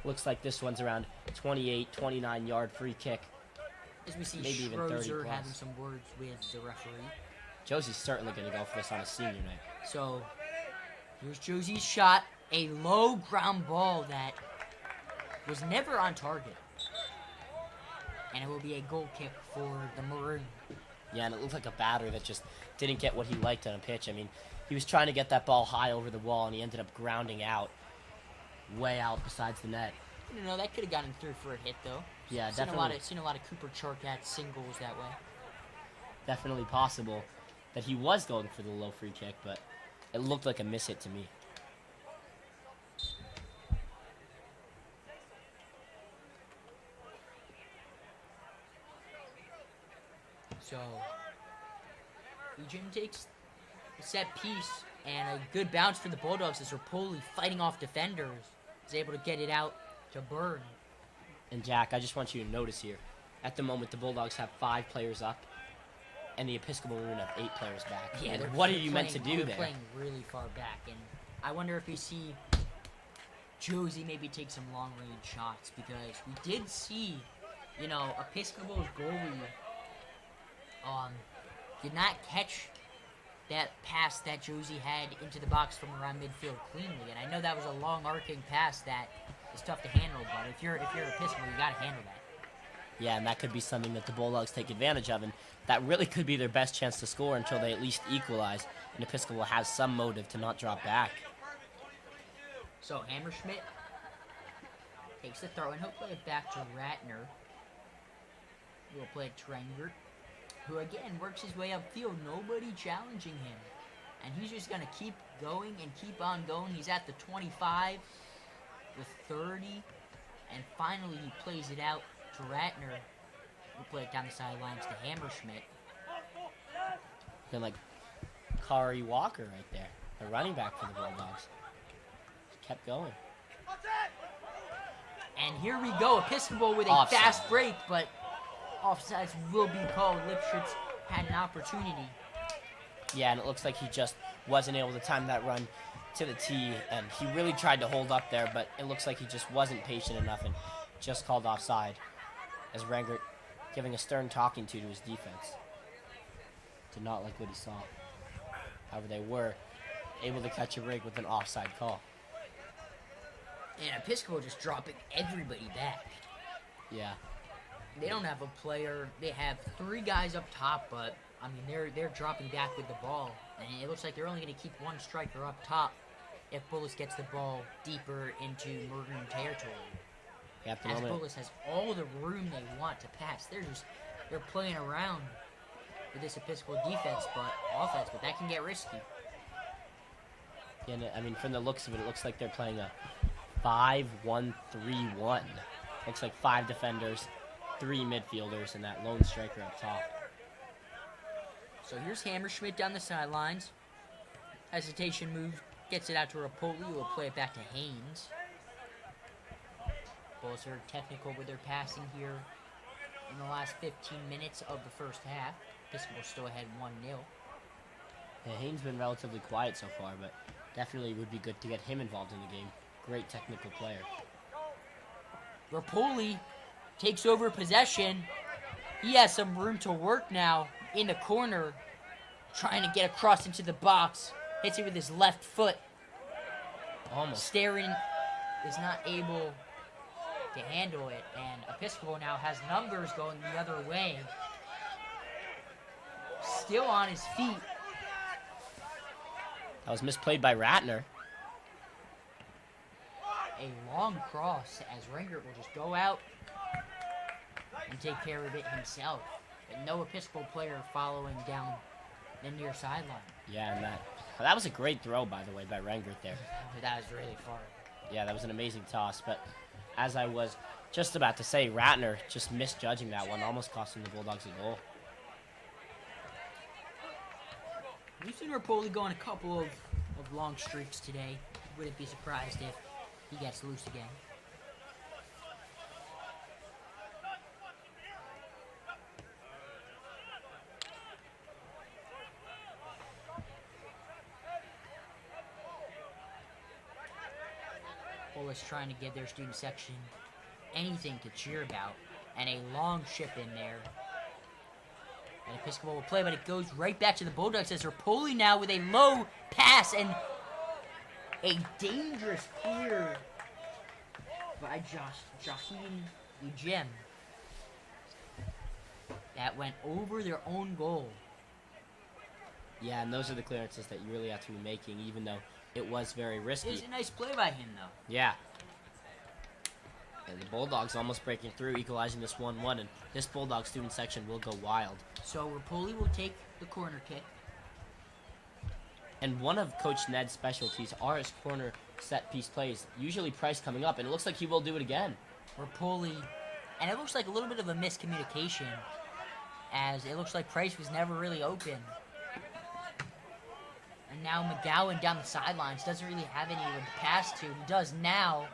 Looks like this one's around 28, 29-yard free kick. As we see Maybe even 30 Schrozer plus. having some words with the referee. Josie's certainly going to go for this on his senior night. So, here's Josie's shot. A low ground ball that was never on target. And it will be a goal kick for the Maroon. Yeah, and it looked like a batter that just didn't get what he liked on a pitch. He was trying to get that ball high over the wall, and he ended up grounding out, way out besides the net. That could have gotten through for a hit, though. Yeah, Seen definitely. a lot of Cooper Charkat singles that way. Definitely possible that he was going for the low free kick, but it looked like a miss hit to me. So, Ejim takes a set piece and a good bounce for the Bulldogs as Rapoli, fighting off defenders, is able to get it out to Byrne. And Jack, I just want you to notice here, at the moment the Bulldogs have 5 players up, and the Episcopal Maroon have 8 players back. Yeah, And they're what are you meant to do they're there? playing really far back, and I wonder if we see Josie maybe take some long-range shots, because we did see, Episcopal's goalie did not catch that pass that Josie had into the box from around midfield cleanly, and I know that was a long arcing pass that is tough to handle. But if you're Episcopal, you got to handle that. Yeah, and that could be something that the Bulldogs take advantage of, and that really could be their best chance to score until they at least equalize, and Episcopal has some motive to not drop back. So Hammerschmidt takes the throw, and he'll play it back to Ratner. He'll play it to Rengert, who again works his way upfield, nobody challenging him. And he's just going to keep going and keep on going. He's at the 25, the 30, and finally he plays it out to Ratner. We'll play it down the sidelines to Hammerschmidt. Looking like Kari Walker right there, the running back for the Bulldogs. Just kept going. And here we go, Episcopal with a Offside. fast break, but offsides will be called. Lipschitz had an opportunity. Yeah, and it looks like he just wasn't able to time that run to the tee, and he really tried to hold up there, but it looks like he just wasn't patient enough and just called offside, as Rengert giving a stern talking to his defense. Did not like what he saw. However, they were able to catch a break with an offside call. And Episcopal just dropping everybody back. Yeah. They don't have a player. They have 3 guys up top, but I mean they're dropping back with the ball, and it looks like they're only going to keep 1 striker up top if Bullis gets the ball deeper into Maroon territory. Yeah, at the As moment, Bullis has all the room they want to pass. They're playing around with this Episcopal defense, but offense, but that can get risky. yeah, I mean, from the looks of it, it looks like they're playing a 5-1-3-1. Looks like 5 defenders, 3 midfielders, and that lone striker up top. So here's Hammerschmidt down the sidelines. Hesitation move, gets it out to Rapoli, who will play it back to Haynes. Bulls are technical with their passing here in the last 15 minutes of the first half. Episcopal still ahead 1-0. Yeah, Haynes been relatively quiet so far, but definitely would be good to get him involved in the game. Great technical player. Rapoli takes over possession. He has some room to work now in the corner, trying to get across into the box. Hits it with his left foot. Almost. Staring is not able to handle it, and Episcopal now has numbers going the other way. Still on his feet. That was misplayed by Ratner. A long cross as Rengert will just go out and take care of it himself. But no Episcopal player following down the near sideline. Yeah, and that was a great throw, by the way, by Rengert there. But that was really far. Yeah, that was an amazing toss, but as I was just about to say, Ratner just misjudging that one, almost costing the Bulldogs a goal. We've seen Rapoli go on a couple of long streaks today. Wouldn't be surprised if he gets loose again. Bullis trying to give their student section anything to cheer about, and a long chip in there. And Episcopal will play, but it goes right back to the Bulldogs as Rapoli now with a low pass and a dangerous clear by Jaheen Ujem. That went over their own goal. Yeah, and those are the clearances that you really have to be making, even though it was very risky. It was a nice play by him, though. Yeah. And the Bulldogs almost breaking through, equalizing this 1-1, and this Bulldog student section will go wild. So Rapoli will take the corner kick. And one of Coach Ned's specialties are his corner set piece plays, usually Price coming up, and it looks like he will do it again. Rapoli, and it looks like a little bit of a miscommunication, as it looks like Price was never really open. And now McGowan down the sidelines doesn't really have anyone to pass to. He does now,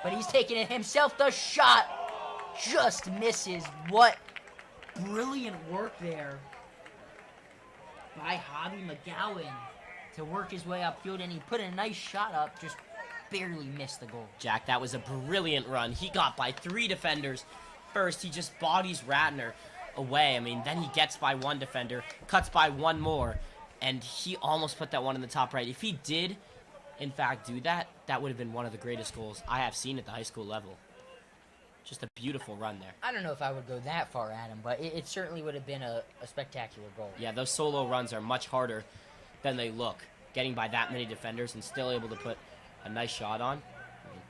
but he's taking it himself. The shot just misses. What brilliant work there by Javi McGowan to work his way upfield, and he put a nice shot up, just barely missed the goal. Jack, that was a brilliant run. He got by 3 defenders. First, he just bodies Ratner away. I mean, then he gets by 1 defender, cuts by 1 more, and he almost put that one in the top right. If he did, in fact, do that, that would have been one of the greatest goals I have seen at the high school level. Just a beautiful run there. I don't know if I would go that far, Adam, but it certainly would have been a spectacular goal. Yeah, those solo runs are much harder than they look. Getting by that many defenders and still able to put a nice shot on. I mean,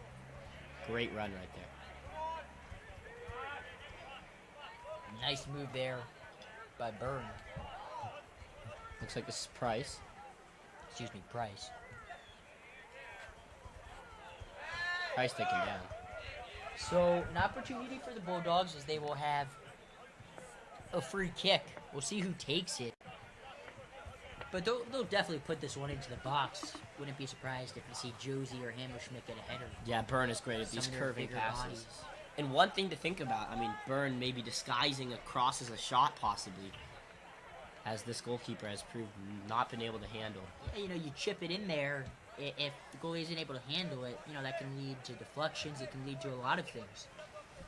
great run right there. Nice move there by Byrne. Looks like this is Price. Excuse me, Price. Price taken down. So, an opportunity for the Bulldogs as they will have a free kick. We'll see who takes it. But they'll definitely put this one into the box. Wouldn't be surprised if we see Josie or Hammerschmidt get a header. Yeah, Byrne is great at these Some of their curving bigger passes. bodies. And one thing to think about, I mean, Byrne maybe disguising a cross as a shot possibly, as this goalkeeper has proved not been able to handle. Yeah, you chip it in there. If the goalie isn't able to handle it, that can lead to deflections. It can lead to a lot of things.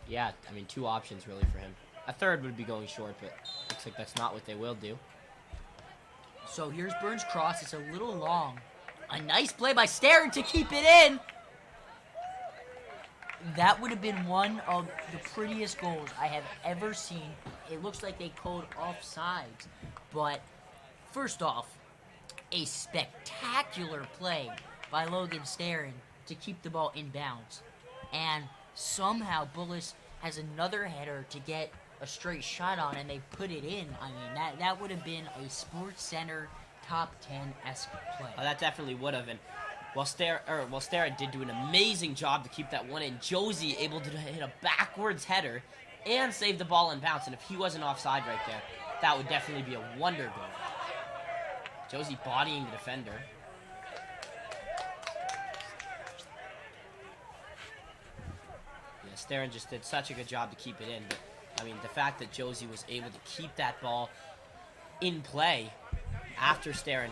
Yeah, I mean, 2 options really for him. A third would be going short, but looks like that's not what they will do. So here's Byrne's cross. It's a little long. A nice play by Starren to keep it in. That would have been one of the prettiest goals I have ever seen. It looks like they called offsides. But first off, a spectacular play by Logan Starren to keep the ball in bounds. And somehow Bullis has another header to get a straight shot on, and they put it in. I mean, that would have been a Sports Center top 10-esque play. Oh, that definitely would have. And while Starren did do an amazing job to keep that one in, Josie able to hit a backwards header and save the ball in bounds. And if he wasn't offside right there, that would definitely be a wonder goal. Josie bodying the defender. Yeah, Starren just did such a good job to keep it in. But, I mean, the fact that Josie was able to keep that ball in play after Starren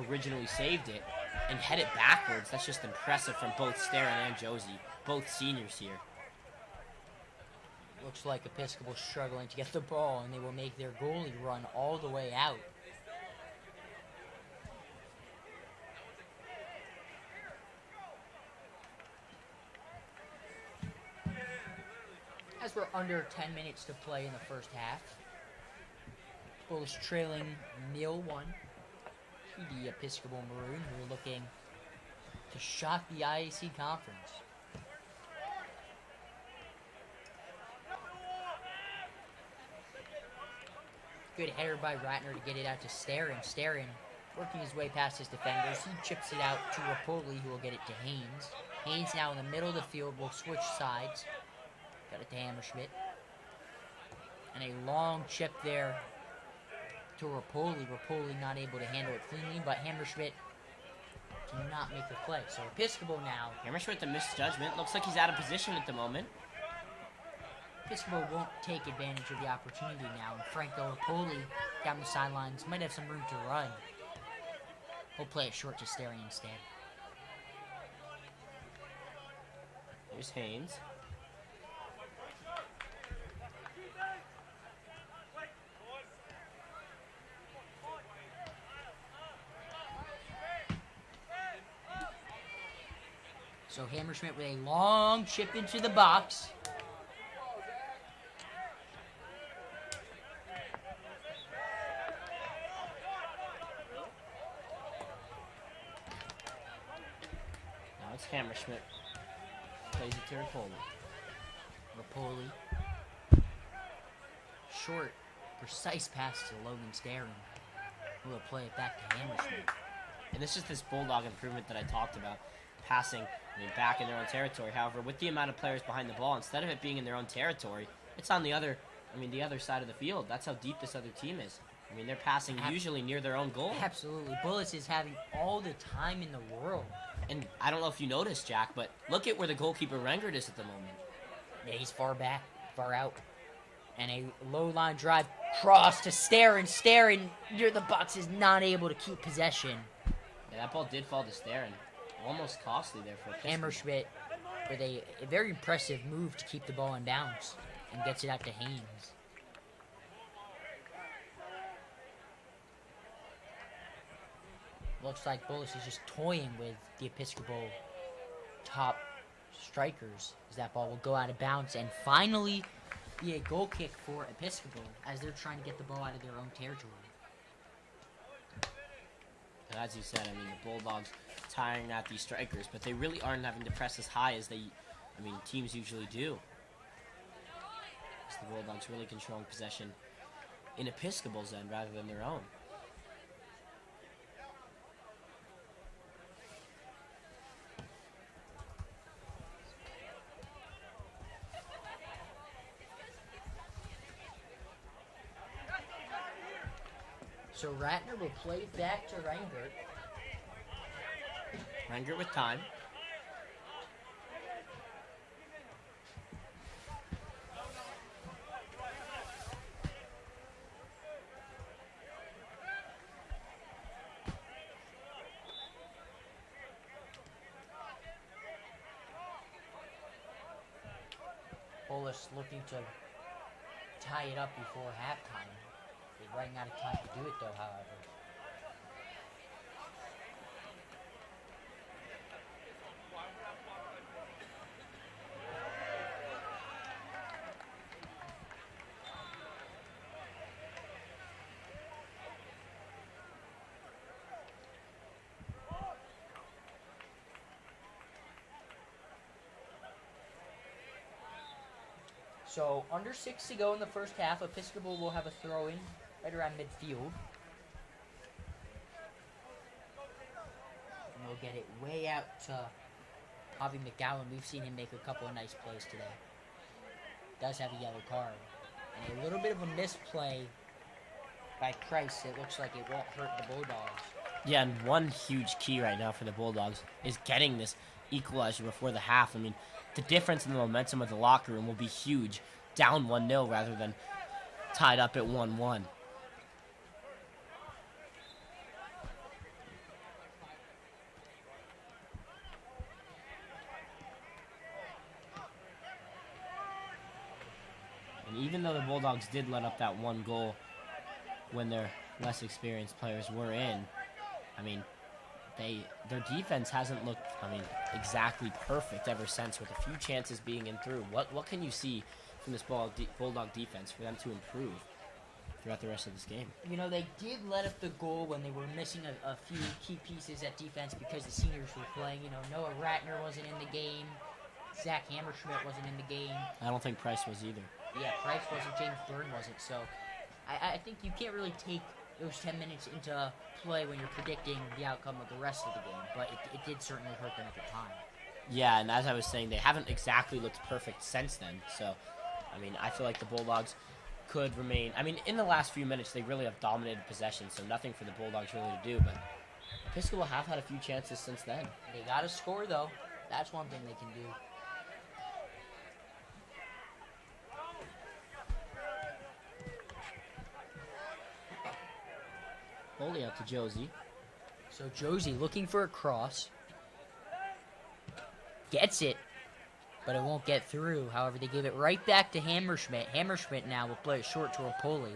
originally saved it and head it backwards, that's just impressive from both Starren and Josie, both seniors here. Looks like Episcopal struggling to get the ball, and they will make their goalie run all the way out. As we're under 10 minutes to play in the first half, Bulls trailing 0-1 to the Episcopal Maroon, who are looking to shock the IAC conference. Good header by Ratner to get it out to Starren. Starren working his way past his defenders. He chips it out to Rapoli, who will get it to Haynes. Haynes now in the middle of the field will switch sides. Got it to Hammerschmidt. And a long chip there to Rapoli. Rapoli not able to handle it cleanly, but Hammerschmidt cannot make the play. So Episcopal now. Hammerschmidt, the misjudgment. Looks like he's out of position at the moment. Episcopal won't take advantage of the opportunity now. And Franco Rapoli down the sidelines might have some room to run. He'll play it short to Starren instead. Here's Haynes. So Hammerschmidt with a long chip into the box. Now it's Hammerschmidt. Plays it to Rapoli. Rapoli. Short, precise pass to Logan Starren, who will play it back to Hammerschmidt. And this is this Bulldog improvement that I talked about. Passing, back in their own territory. However, with the amount of players behind the ball, instead of it being in their own territory, it's on the other side of the field. That's how deep this other team is. They're passing usually near their own goal. Absolutely. Bullis is having all the time in the world. And I don't know if you noticed, Jack, but look at where the goalkeeper Rengert is at the moment. Yeah, he's far back, far out. And a low line drive cross to Starren. Starren near the box is not able to keep possession. Yeah, that ball did fall to Starren. Almost costly there for Episcopal. Hammerschmidt with a very impressive move to keep the ball in bounds and gets it out to Haynes. Looks like Bullis is just toying with the Episcopal top strikers, as that ball will go out of bounds and finally be a goal kick for Episcopal as they're trying to get the ball out of their own territory. And as you said, I mean, the Bulldogs tiring out these strikers, but they really aren't having to press as high as teams usually do. As the Bulldogs really controlling possession in Episcopal's end rather than their own. So Ratner will play it back to Reingert. Reingert with time. Bullis looking to tie it up before halftime. They're running out of time to do it, though, however. So, under 6 to go in the first half, Episcopal will have a throw-in right around midfield. And they'll get it way out to Javi McGowan. We've seen him make a couple of nice plays today. Does have a yellow card. And a little bit of a misplay by Price. It looks like it won't hurt the Bulldogs. Yeah, and one huge key right now for the Bulldogs is getting this equalizer before the half. I mean, the difference in the momentum of the locker room will be huge, down 1-0 rather than tied up at 1-1. And even though the Bulldogs did let up that one goal when their less experienced players were in, I mean, their defense hasn't looked, exactly perfect ever since, with a few chances being in through. What can you see from this Bulldog defense for them to improve throughout the rest of this game? You know, they did let up the goal when they were missing a few key pieces at defense because the seniors were playing. You know, Noah Ratner wasn't in the game. Zach Hammerschmidt wasn't in the game. I don't think Price was either. Yeah, Price wasn't. James Byrne wasn't. So I think you can't really take those 10 minutes into play when you're predicting the outcome of the rest of the game, but it did certainly hurt them at the time. Yeah, and as I was saying, they haven't exactly looked perfect since then. So, I feel like the Bulldogs could remain. In the last few minutes, they really have dominated possession, so nothing for the Bulldogs really to do. But Episcopal have had a few chances since then. They got to score, though. That's one thing they can do. Foley out to Josie. So Josie looking for a cross. Gets it, but it won't get through. However, they give it right back to Hammerschmidt. Hammerschmidt now will play it short to Rapoli.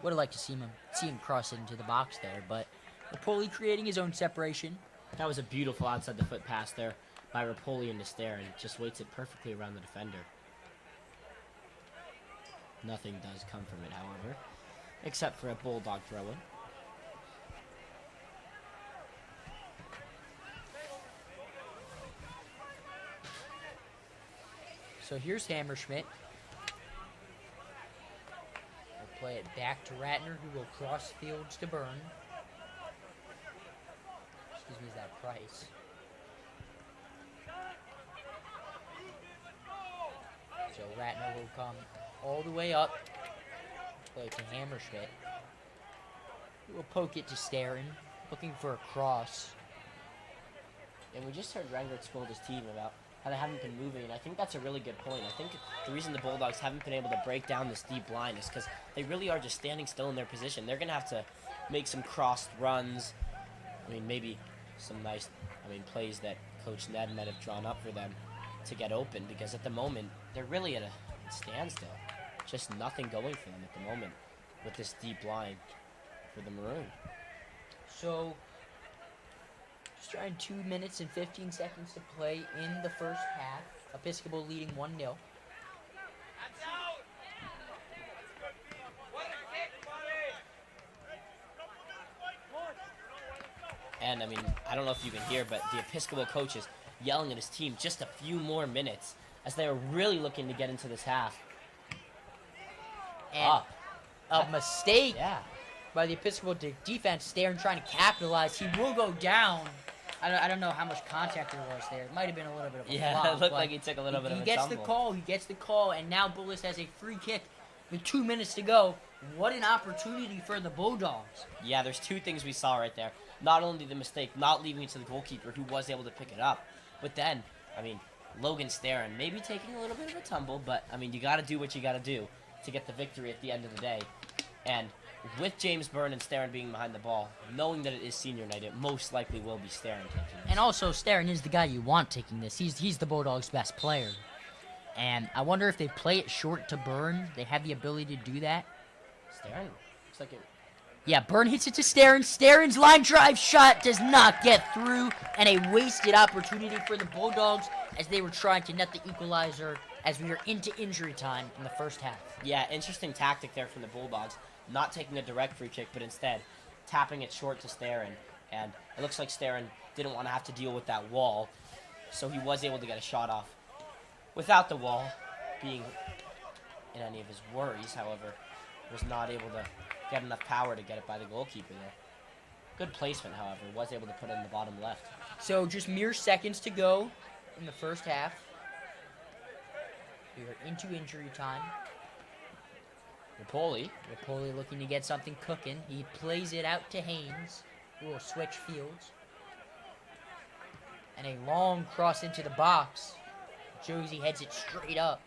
Would have liked to see him cross it into the box there, but Rapoli creating his own separation. That was a beautiful outside the foot pass there by Rapoli into Stair, and just waits it perfectly around the defender. Nothing does come from it, however, except for a Bulldog throw-in. So here's Hammerschmidt. We'll play it back to Ratner, who will cross fields to Byrne. Excuse me, is that Price? So Ratner will come all the way up. Play it to Hammerschmidt. We'll poke it to Starin, looking for a cross. And we just heard Reingert scold his team about how they haven't been moving, and I think that's a really good point. I think the reason the Bulldogs haven't been able to break down this deep line is because they really are just standing still in their position. They're going to have to make some crossed runs. Maybe some nice, plays that Coach Ned might have drawn up for them to get open, because at the moment, they're really at a standstill. Just nothing going for them at the moment with this deep line for the Maroon. So Just trying 2 minutes and 15 seconds to play in the first half. Episcopal leading 1-0. And I mean, I don't know if you can hear, but the Episcopal coach is yelling at his team just a few more minutes as they are really looking to get into this half. And a mistake Yeah. by the Episcopal defense. Staring trying to capitalize. He will go down. I don't know how much contact there was there. It might have been a little bit of a Yeah, flop, it looked but like he took a little bit of a He gets tumble. the call. He gets the call, and now Bullis has a free kick with 2 minutes to go. What an opportunity for the Bulldogs. Yeah, there's two things we saw right there. Not only the mistake, not leaving it to the goalkeeper who was able to pick it up, but then, I mean, Logan Starin maybe taking a little bit of a tumble, but I mean, you got to do what you got to do to get the victory at the end of the day. And with James Byrne and Starin being behind the ball, knowing that it is senior night, it most likely will be Starin taking it. And also, Starin is the guy you want taking this. He's the Bulldogs' best player. And I wonder if they play it short to Byrne. They have the ability to do that. Starin looks like it. Yeah, Byrne hits it to Starin. Starin's line drive shot does not get through. And a wasted opportunity for the Bulldogs as they were trying to net the equalizer as we are into injury time in the first half. Yeah, interesting tactic there from the Bulldogs. Not taking a direct free kick, but instead tapping it short to Starin. And it looks like Starin didn't want to have to deal with that wall, so he was able to get a shot off without the wall being in any of his worries. However, was not able to get enough power to get it by the goalkeeper there. Good placement, however, was able to put it in the bottom left. So just mere seconds to go in the first half. We are into injury time. Napoli. Napoli looking to get something cooking. He plays it out to Haynes, who will switch fields. And a long cross into the box. Josie heads it straight up.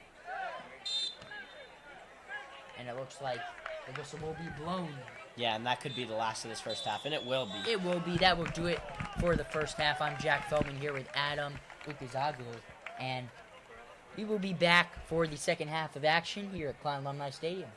And it looks like the whistle will be blown. Yeah, and that could be the last of this first half, and it will be. It will be. That will do it for the first half. I'm Jack Feldman here with Adam Ukazaglu. And we will be back for the second half of action here at Klein Alumni Stadium.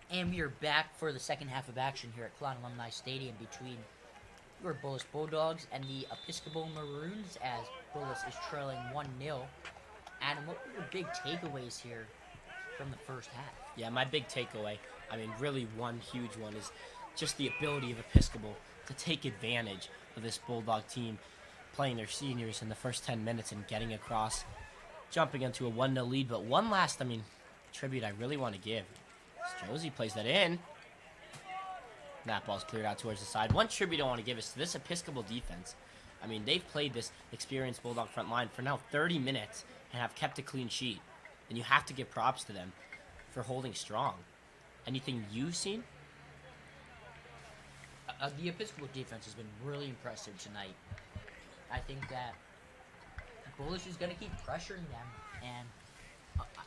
And we are back for the second half of action here at Clown Alumni Stadium between your Bullis Bulldogs and the Episcopal Maroons, as Bullis is trailing 1-0. Adam, what were your big takeaways here from the first half? Yeah, my big takeaway, I mean, really one huge one, is just the ability of Episcopal to take advantage of this Bulldog team playing their seniors in the first 10 minutes and getting across, jumping into a 1-0 lead. But one last, tribute I really want to give. Josie plays that in. That ball's cleared out towards the side. One tribute I want to give is to this Episcopal defense. I mean, they've played this experienced Bulldog front line for now 30 minutes and have kept a clean sheet. And you have to give props to them for holding strong. Anything you've seen? The Episcopal defense has been really impressive tonight. I think that Bullis is going to keep pressuring them, and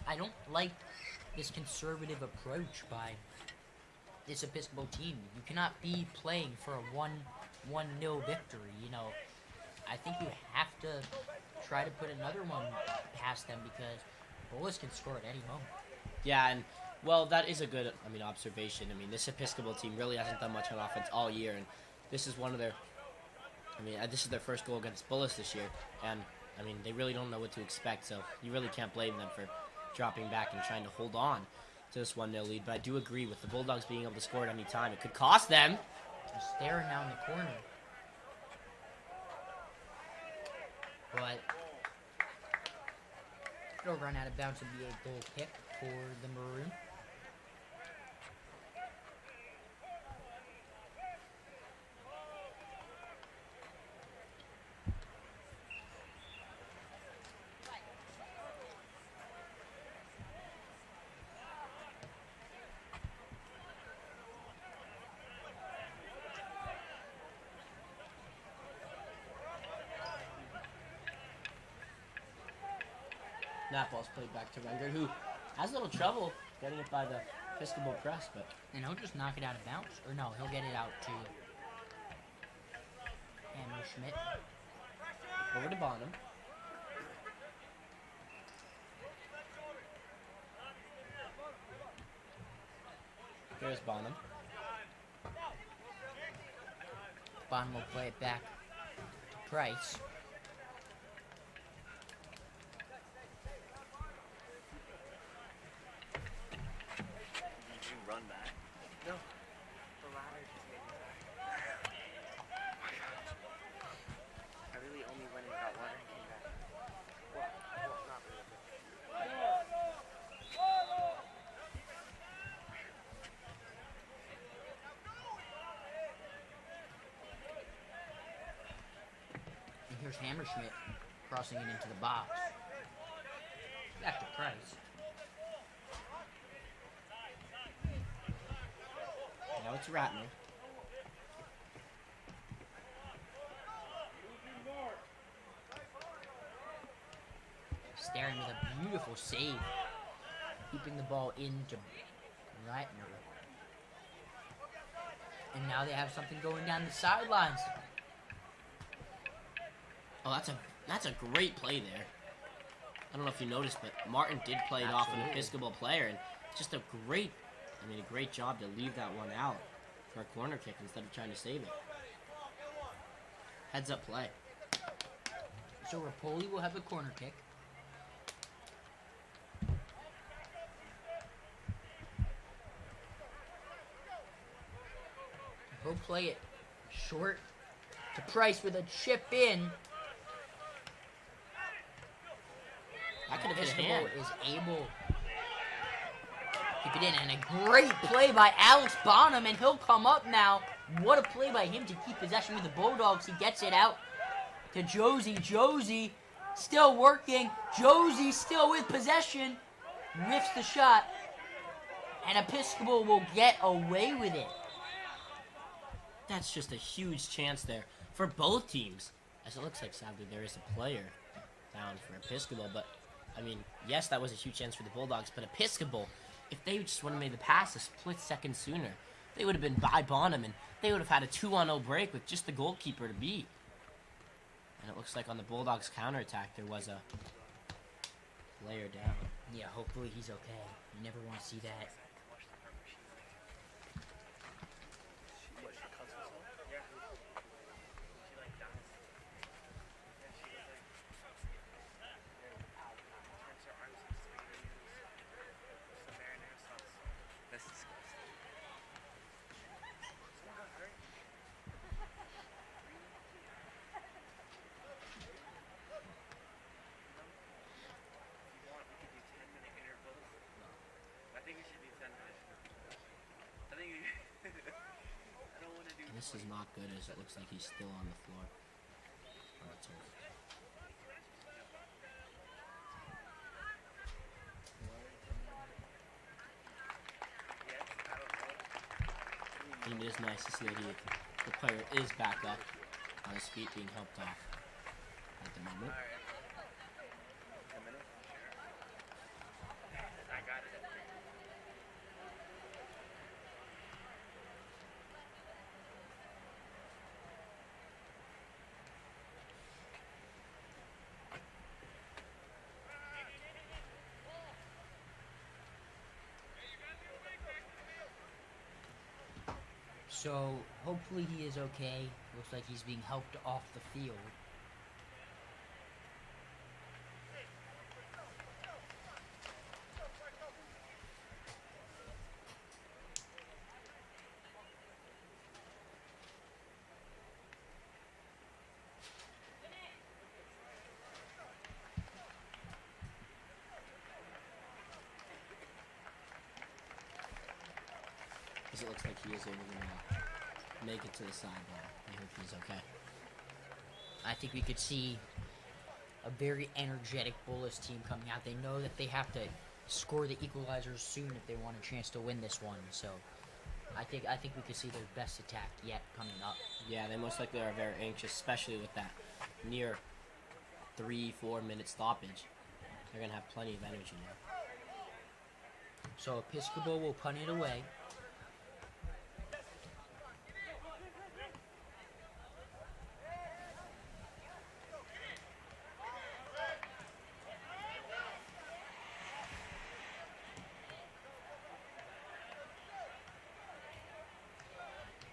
I don't like this conservative approach by this Episcopal team. You cannot be playing for a 1-0 victory, you know. I think you have to try to put another one past them because Bullis can score at any moment. Yeah, and well, that is a good, observation. This Episcopal team really hasn't done much on offense all year, and this is one of their, this is their first goal against Bullis this year, and, they really don't know what to expect, so you really can't blame them for dropping back and trying to hold on to this 1-0 lead. But I do agree with the Bulldogs being able to score at any time. It could cost them. Just staring down the corner. But it'll run out of bounds and be a goal kick for the Maroon. That ball's played back to Renger, who has a little trouble getting it by the Episcopal press, but... And he'll just knock it out of bounds. Or no, he'll get it out to Schmidt. Over to Bonham. There's Bonham. Bonham will play it back to Price. Run back? No. The ladder just made me back. Oh my god. I really only went and got water and came back. Well, not really. And here's Hammerschmidt crossing it into the box. Back to Price. Now it's Ratner. Staring with a beautiful save. Keeping the ball into Ratner. And now they have something going down the sidelines. Oh, that's a great play there. I don't know if you noticed, but Martin did play it off an Episcopal player, and just a great job to leave that one out for a corner kick instead of trying to save it. Heads up play. So Rapoli will have a corner kick. He'll play it short to Price with a chip in. That could have been a hand. Is able to keep it in, and a great play by Alex Bonham, and he'll come up now. What a play by him to keep possession with the Bulldogs. He gets it out to Josie. Josie still working. Josie still with possession. Whiffs the shot, and Episcopal will get away with it. That's just a huge chance there for both teams. As it looks like, sadly, there is a player down for Episcopal, but yes, that was a huge chance for the Bulldogs, but Episcopal, if they just would have made the pass a split second sooner, they would have been by Bonham, and they would have had a 2-on-0 break with just the goalkeeper to beat. And it looks like on the Bulldogs' counterattack, there was a player down. Yeah, hopefully he's okay. You never want to see that. this is not good as it looks like he's still on the floor. Oh, it's over. And it is nice to see that the player is back up on his feet, being helped off at the moment. So hopefully he is okay. Looks like he's being helped off the field. Because it looks like he is able to make it to the sideline. I hope he's okay. I think we could see a very energetic Bullis team coming out. They know that they have to score the equalizers soon if they want a chance to win this one. So I think we could see their best attack yet coming up. Yeah, they most likely are very anxious, especially with that near 3-4 minute stoppage. They're going to have plenty of energy now. So Episcopal will punt it away.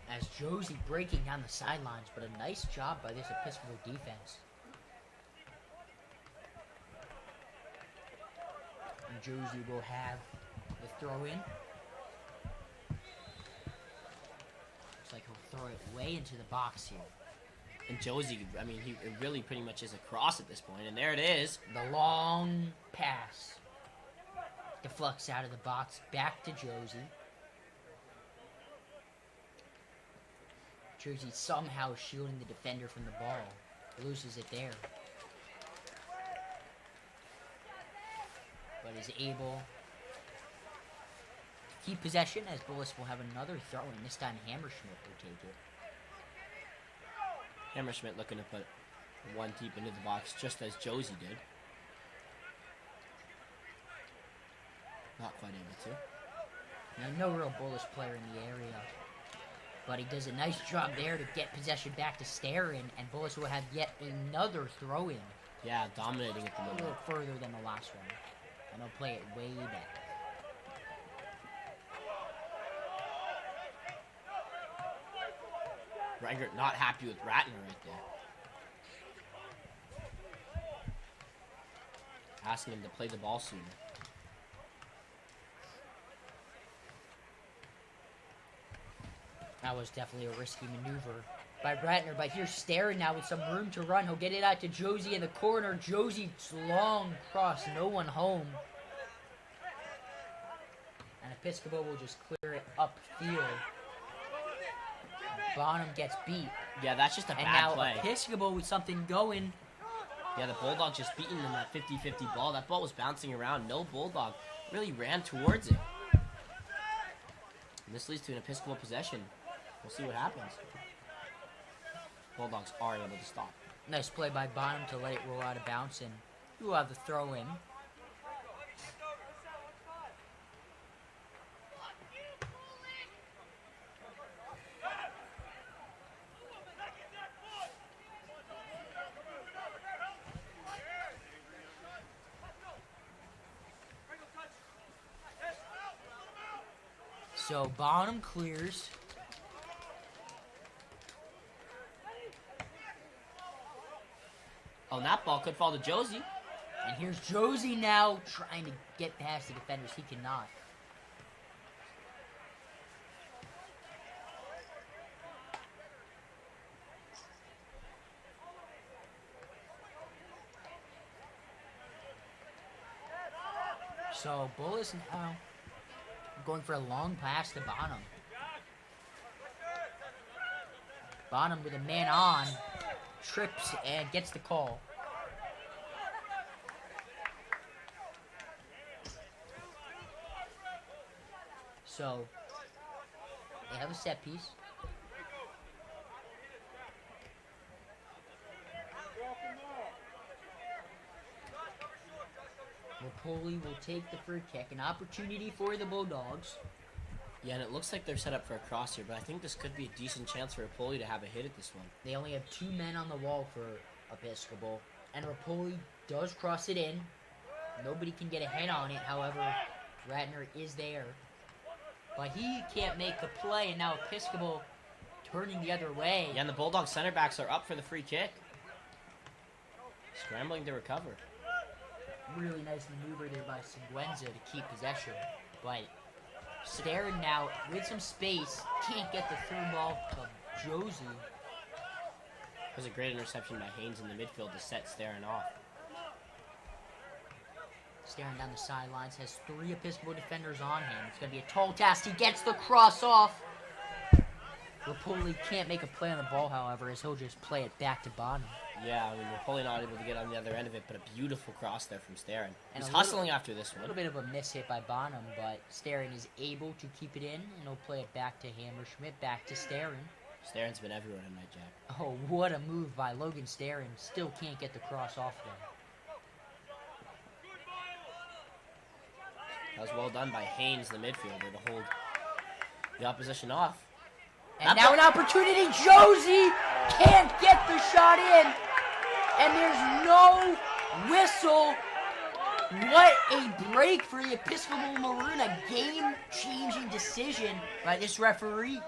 As Josie breaking down the sidelines, but a nice job by this Episcopal defense. And Josie will have the throw in. Looks like he'll throw it way into the box here. And Josie, I mean, it really pretty much is a cross at this point, and there it is. The long pass deflects out of the box, back to Josie. Josie somehow shielding the defender from the ball. Loses it there. But is able to keep possession as Bullis will have another throw, and this time Hammerschmidt will take it. Hammerschmidt looking to put one deep into the box, just as Josie did. Not quite able to. Now, no real Bullis player in the area. But he does a nice job there to get possession back to Starin, and Bullis will have yet another throw-in. Yeah, dominating at the A moment. little further than the last one. And they'll play it way back. Reingert not happy with Ratner right there. Asking him to play the ball sooner. That was definitely a risky maneuver by Ratner. But here's Starin now with some room to run. He'll get it out to Josie in the corner. Josie's long cross, no one home. And Episcopal will just clear it upfield. Bonham gets beat. Yeah, that's just a And bad now play. Episcopal with something going. Yeah, the Bulldog just beating them that 50-50 ball. That ball was bouncing around. No Bulldog really ran towards it. And this leads to an Episcopal possession. We'll see what happens. Bulldogs are able to stop. Nice play by Bonham to let it roll out of bounds, and we'll have the throw in. So Bonham clears. Oh, and that ball could fall to Josie. And here's Josie now trying to get past the defenders. He cannot. So Bullis now going for a long pass to Bonham. Bonham with a man on, trips and gets the call. So, they have a set piece. Rapoli will take the free kick, an opportunity for the Bulldogs. Yeah, and it looks like they're set up for a cross here, but I think this could be a decent chance for Rapoli to have a hit at this one. They only have 2 men on the wall for Episcopal, and Rapoli does cross it in. Nobody can get a hit on it, however, Ratner is there. But he can't make the play, and now Episcopal turning the other way. Yeah, and the Bulldogs center backs are up for the free kick. Scrambling to recover. Really nice maneuver there by Seguenza to keep possession. But Starren now, with some space, can't get the through ball to Josie. It was a great interception by Haynes in the midfield to set Starren off. Starren down the sidelines, has 3 Episcopal defenders on him. It's going to be a tall task. He gets the cross off. Rapoli can't make a play on the ball, however, as he'll just play it back to Bonham. Yeah, I mean, Rapoli not able to get on the other end of it, but a beautiful cross there from Starren. And He's a hustling after this A one. little bit of a miss hit by Bonham, but Starren is able to keep it in, and he'll play it back to Hammerschmidt, back to Starren. Starren's been everywhere tonight, Jack. Oh, what a move by Logan Starren. Still can't get the cross off there. That was well done by Haynes, the midfielder, to hold the opposition off. And now an opportunity. Josie can't get the shot in. And there's no whistle. What a break for the Episcopal Maroon. A game-changing decision by this referee.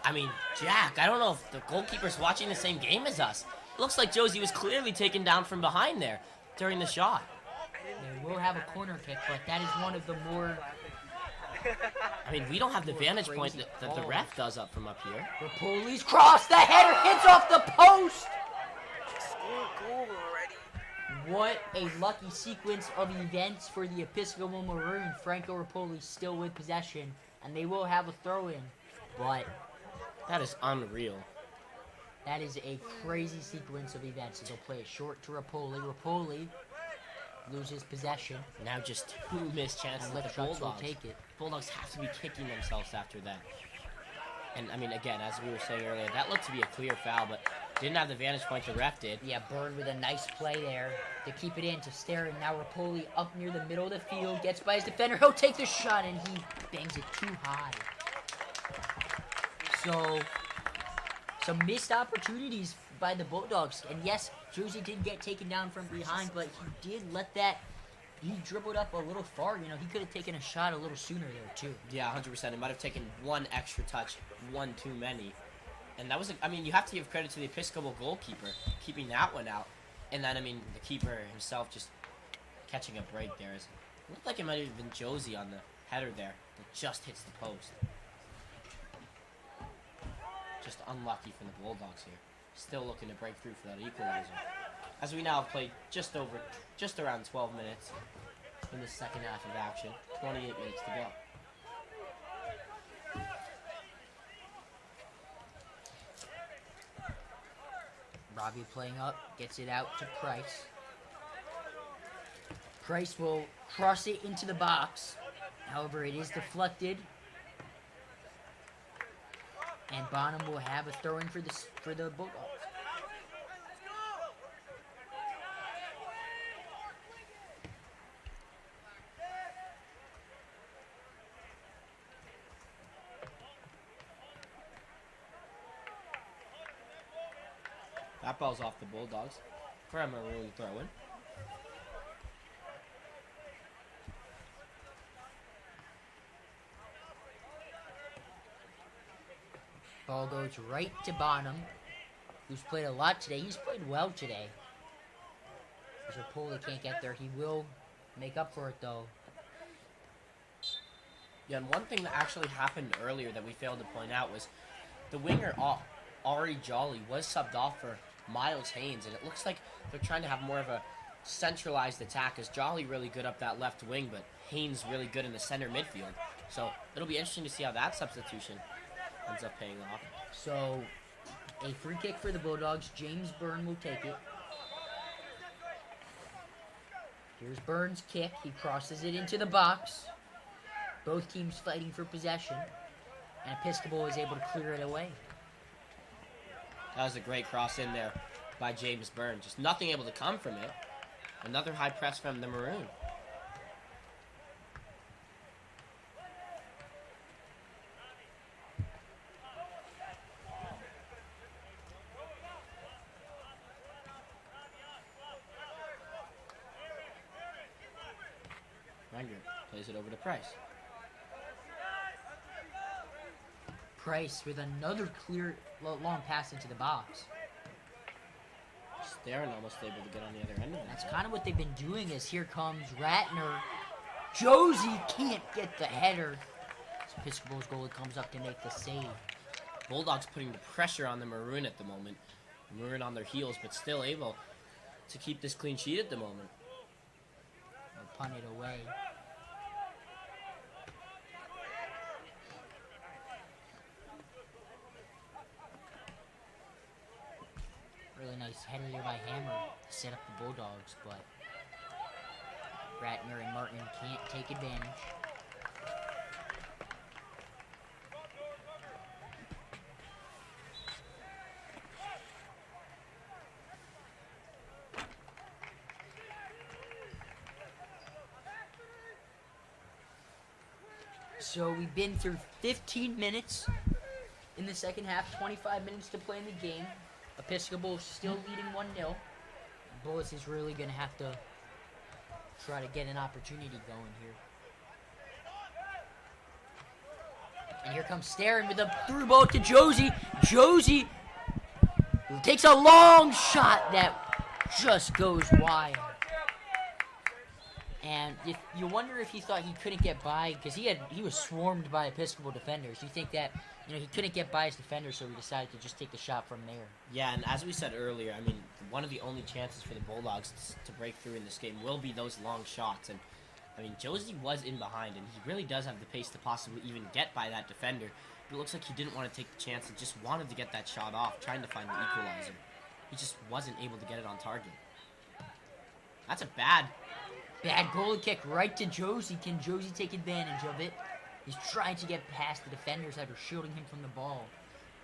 I mean, Jack, I don't know if the goalkeeper's watching the same game as us. Looks like Josie was clearly taken down from behind there during the shot. They will have a corner kick, but that is one of the more... I mean, we don't have the More vantage point crazy that the calls. ref does up from up here. Rapoli's cross. The header hits off the post. Goal already. What a lucky sequence of events for the Episcopal Maroon. Franco Rapoli still with possession, and they will have a throw-in. But That is unreal. that is a crazy sequence of events. They'll play it short to Rapoli. Rapoli loses possession, Now just 2 missed chances and with the Lipschutz will Bulldogs. take it. Bulldogs have to be kicking themselves after that. And, I mean, again, as we were saying earlier, that looked to be a clear foul, but didn't have the vantage point the ref did. Yeah, Bird with a nice play there to keep it in to Starren. Now Rapoli up near the middle of the field, gets by his defender. He'll take the shot, and he bangs it too high. So, some missed opportunities by the Bulldogs. And yes, Josie did get taken down from behind, but he did let that... He dribbled up a little far. You know, he could have taken a shot a little sooner there, too. Yeah, 100%. It might have taken 1 extra touch, 1 too many. And that was, I mean, you have to give credit to the Episcopal goalkeeper, keeping that one out. And then, I mean, the keeper himself just catching a break there. It looked like it might have been Josie on the header there that just hits the post. Just unlucky from the Bulldogs here. Still looking to break through for that equalizer. As we now have played just around 12 minutes in the second half of action. 28 minutes to go. Robbie playing up, gets it out to Price. Price will cross it into the box. However, it is deflected. And Bonham will have a throw-in for the Bulldogs. That ball's off the Bulldogs for a Maroon throw-in. Ball goes right to Bonham, who's played a lot today. He's played well today. As Rapoli can't get there, he will make up for it, though. Yeah, and one thing that actually happened earlier that we failed to point out was the winger Ari Jolly was subbed off for Miles Haynes, and it looks like they're trying to have more of a centralized attack, as Jolly really good up that left wing, but Haynes really good in the center midfield. So it'll be interesting to see how that substitution ends up paying off. So A free kick for the Bulldogs. James Byrne will take it. Here's Byrne's kick. He crosses it into the box. Both teams fighting for possession. And Episcopal is able to clear it away. That was a great cross in there by James Byrne. Just nothing able to come from it. Another high press from the Maroon. Ranger plays it over to Price. Price with another clear long pass into the box. Staring almost able to get on the other end of it. That's kind of what they've been doing. As here comes Ratner. Josie can't get the header. Episcopal's goalie comes up to make the save. Bulldogs putting the pressure on the Maroon at the moment. Maroon on their heels, but still able to keep this clean sheet at the moment. They'll punt it away. Really nice header there by Hammer to set up the Bulldogs, but Ratner and Martin can't take advantage. So we've been through 15 minutes in the second half, 25 minutes to play in the game. Episcopal still leading 1-0. Bullets is really going to have to try to get an opportunity going here. And here comes Starin with a through ball to Josie. Josie takes a long shot that just goes wide. And if you wonder if he thought he couldn't get by, because he was swarmed by Episcopal defenders. You think that he couldn't get by his defender, so he decided to just take the shot from there. Yeah, and as we said earlier, I mean, one of the only chances for the Bulldogs to break through in this game will be those long shots. And I mean, Josie was in behind, and he really does have the pace to possibly even get by that defender. But it looks like he didn't want to take the chance and just wanted to get that shot off, trying to find the equalizer. He just wasn't able to get it on target. That's a bad goalie kick right to Josie. Can Josie take advantage of it? He's trying to get past the defenders that are shielding him from the ball.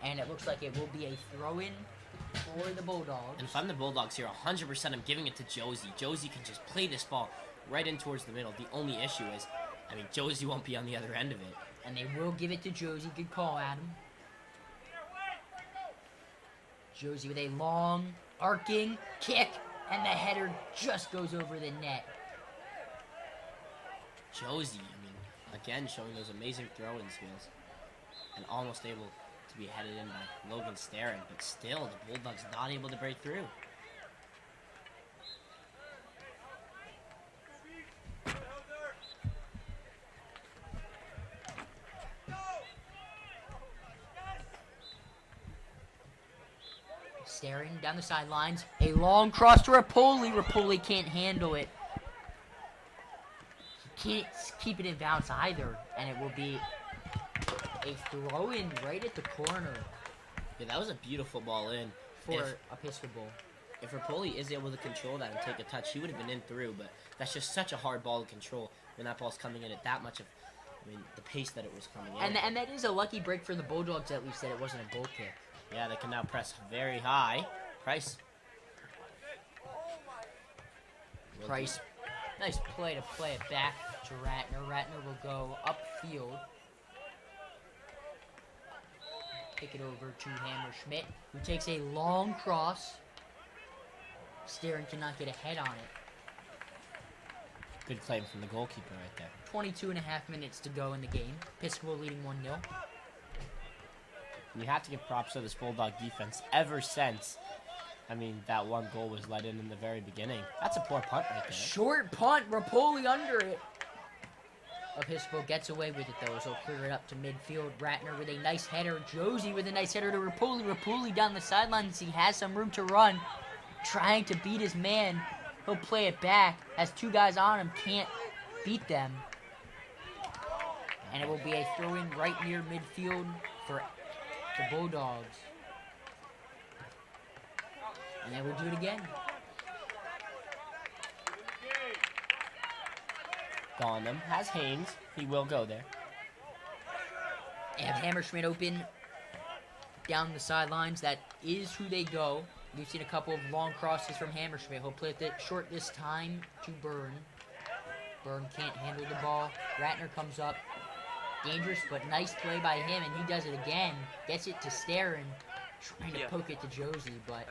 And it looks like it will be a throw-in for the Bulldogs. And if I'm the Bulldogs here, 100% I'm giving it to Josie. Josie can just play this ball right in towards the middle. The only issue is, I mean, Josie won't be on the other end of it. And they will give it to Josie. Good call, Adam. Josie with a long, arcing kick. And the header just goes over the net. Josie, I mean, again showing those amazing throw-in skills. And almost able to be headed in by Logan Starin. But still, the Bulldogs not able to break through. Staring down the sidelines. A long cross to Rapoli. Rapoli can't handle it. He can't keep it in bounds either. And it will be a throw-in right at the corner. Yeah, that was a beautiful ball in. For Episcopal. If Rapoli is able to control that and take a touch, he would have been in through. But that's just such a hard ball to control when that ball's coming in at that much of, I mean, the pace that it was coming in. And that is a lucky break for the Bulldogs, at least, that it wasn't a goal kick. Yeah, they can now press very high. Price. Price. Nice play to play it back to Ratner. Ratner will go upfield. Kick it over to Hammerschmidt, who takes a long cross. Starin cannot get a head on it. Good claim from the goalkeeper right there. 22 and a half minutes to go in the game. Episcopal leading 1-0. You have to give props to this Bulldog defense ever since, I mean, that one goal was let in the very beginning. That's a poor punt right there. Short punt. Rapoli under it. Episcopal gets away with it, though, so he'll clear it up to midfield. Ratner with a nice header. Josie with a nice header to Rapoli. Rapoli down the sidelines. He has some room to run. Trying to beat his man. He'll play it back. Has two guys on him. Can't beat them. And it will be a throw-in right near midfield for the Bulldogs. And they will do it again. Gauntem has Haynes. He will go there. They have Hammerschmidt open down the sidelines. That is who they go. We've seen a couple of long crosses from Hammerschmidt. He'll play it short this time to Byrne. Byrne can't handle the ball. Ratner comes up. Dangerous, but nice play by him, and he does it again. Gets it to Starin, trying to poke it to Josie, but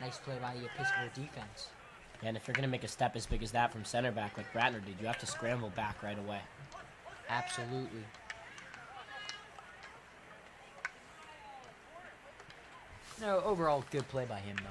nice play by the Episcopal defense. And if you're going to make a step as big as that from center back like Ratner did, you have to scramble back right away. Absolutely. No, overall, good play by him, though.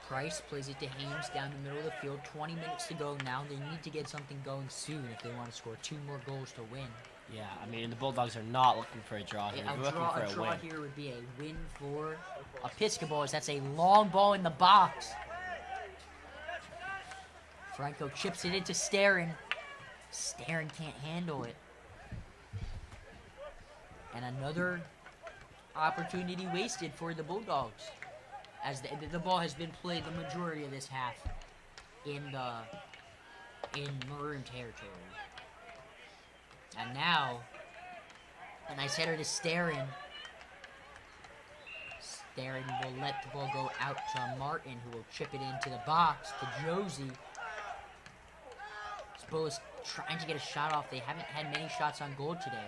Price plays it to Haynes down the middle of the field. 20 minutes to go now. They need to get something going soon if they want to score 2 more goals to win. Yeah, I mean, the Bulldogs are not looking for a draw here. They're looking for A draw win. here would be a win for Episcopal, as that's a long ball in the box. Franco chips it into Starin. Starin can't handle it. And another opportunity wasted for the Bulldogs, as the ball has been played the majority of this half in Maroon territory. And now, a nice header to Starin. Starin will let the ball go out to Martin, who will chip it into the box to Josie. Spo is trying to get a shot off. They haven't had many shots on goal today.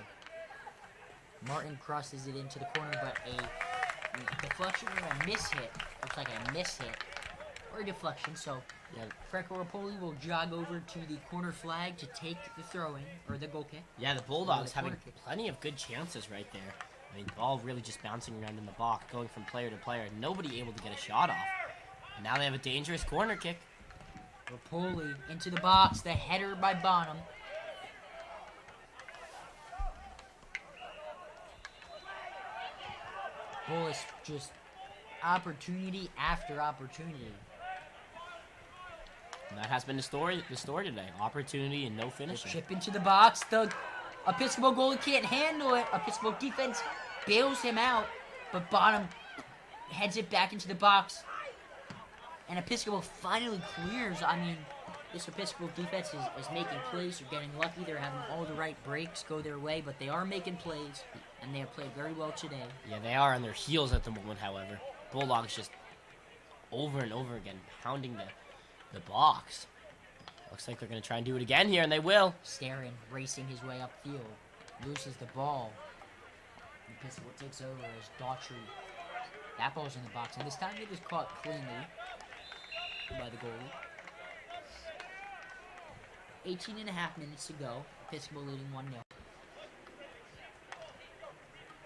Martin crosses it into the corner, but a deflection or a miss hit. Looks like a miss hit. Or a deflection, so Yeah, Franco Rapoli will jog over to the corner flag to take the throw-in, or the goal kick. yeah, the Bulldogs corner having kick. plenty of good chances right there. I mean, ball really just bouncing around in the box, going from player to player. Nobody able to get a shot off. And now they have a dangerous corner kick. Rapoli into the box, the header by Bonham. Bullis just opportunity after opportunity. And that has been the story today. Opportunity and no The finishing. chip into the box. The Episcopal goalie can't handle it. Episcopal defense bails him out, but Bonham heads it back into the box. And Episcopal finally clears. I mean, this Episcopal defense is making plays. They're getting lucky. They're having all the right breaks go their way, but they are making plays, and they have played very well today. Yeah, they are on their heels at the moment, however. Bulldogs just over and over again pounding the box. Looks like they're going to try and do it again here, and they will. Starin racing his way upfield. Loses the ball. Episcopal takes over as Daughtry. That ball's in the box, and this time it is caught cleanly by the goalie. 18 and a half minutes to go. Episcopal leading 1-0.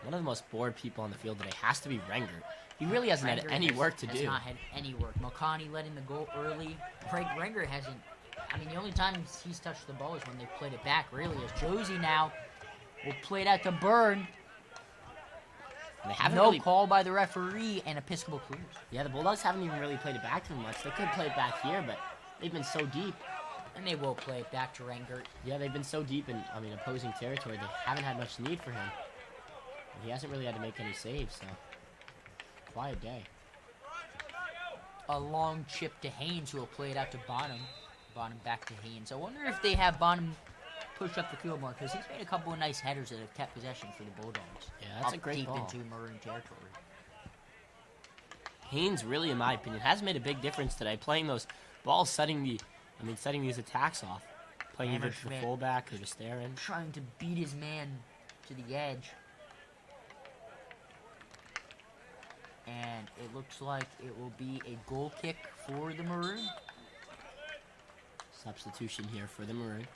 One of the most bored people on the field today has to be Rengert. He really hasn't had Rengert any work to has do. not had any work. Malkani letting the goal early. Rengert hasn't. I mean, the only time he's touched the ball is when they played it back, really. As Josie now will play it out to Byrne. And they haven't No really, call by the referee, and Episcopal clears. yeah, the Bulldogs haven't even really played it back to him much. They could play it back here, but they've been so deep. And they will play it back to Rengert. Yeah, they've been so deep in, opposing territory. They haven't had much need for him. And he hasn't really had to make any saves, so quiet day. A long chip to Haynes, who will play it out to Bonham. Bonham back to Haynes. I wonder if they have Bonham push up the field more, because he's made a couple of nice headers that have kept possession for the Bulldogs. Yeah, that's up a great deep ball. into Maroon territory. Haynes really, in my opinion, has made a big difference today, playing those balls, setting these attacks off. Playing either to the Hammerschmidt. fullback or to Starin. Trying to beat his man to the edge. And it looks like it will be a goal kick for the Maroon. Substitution here for the Maroon.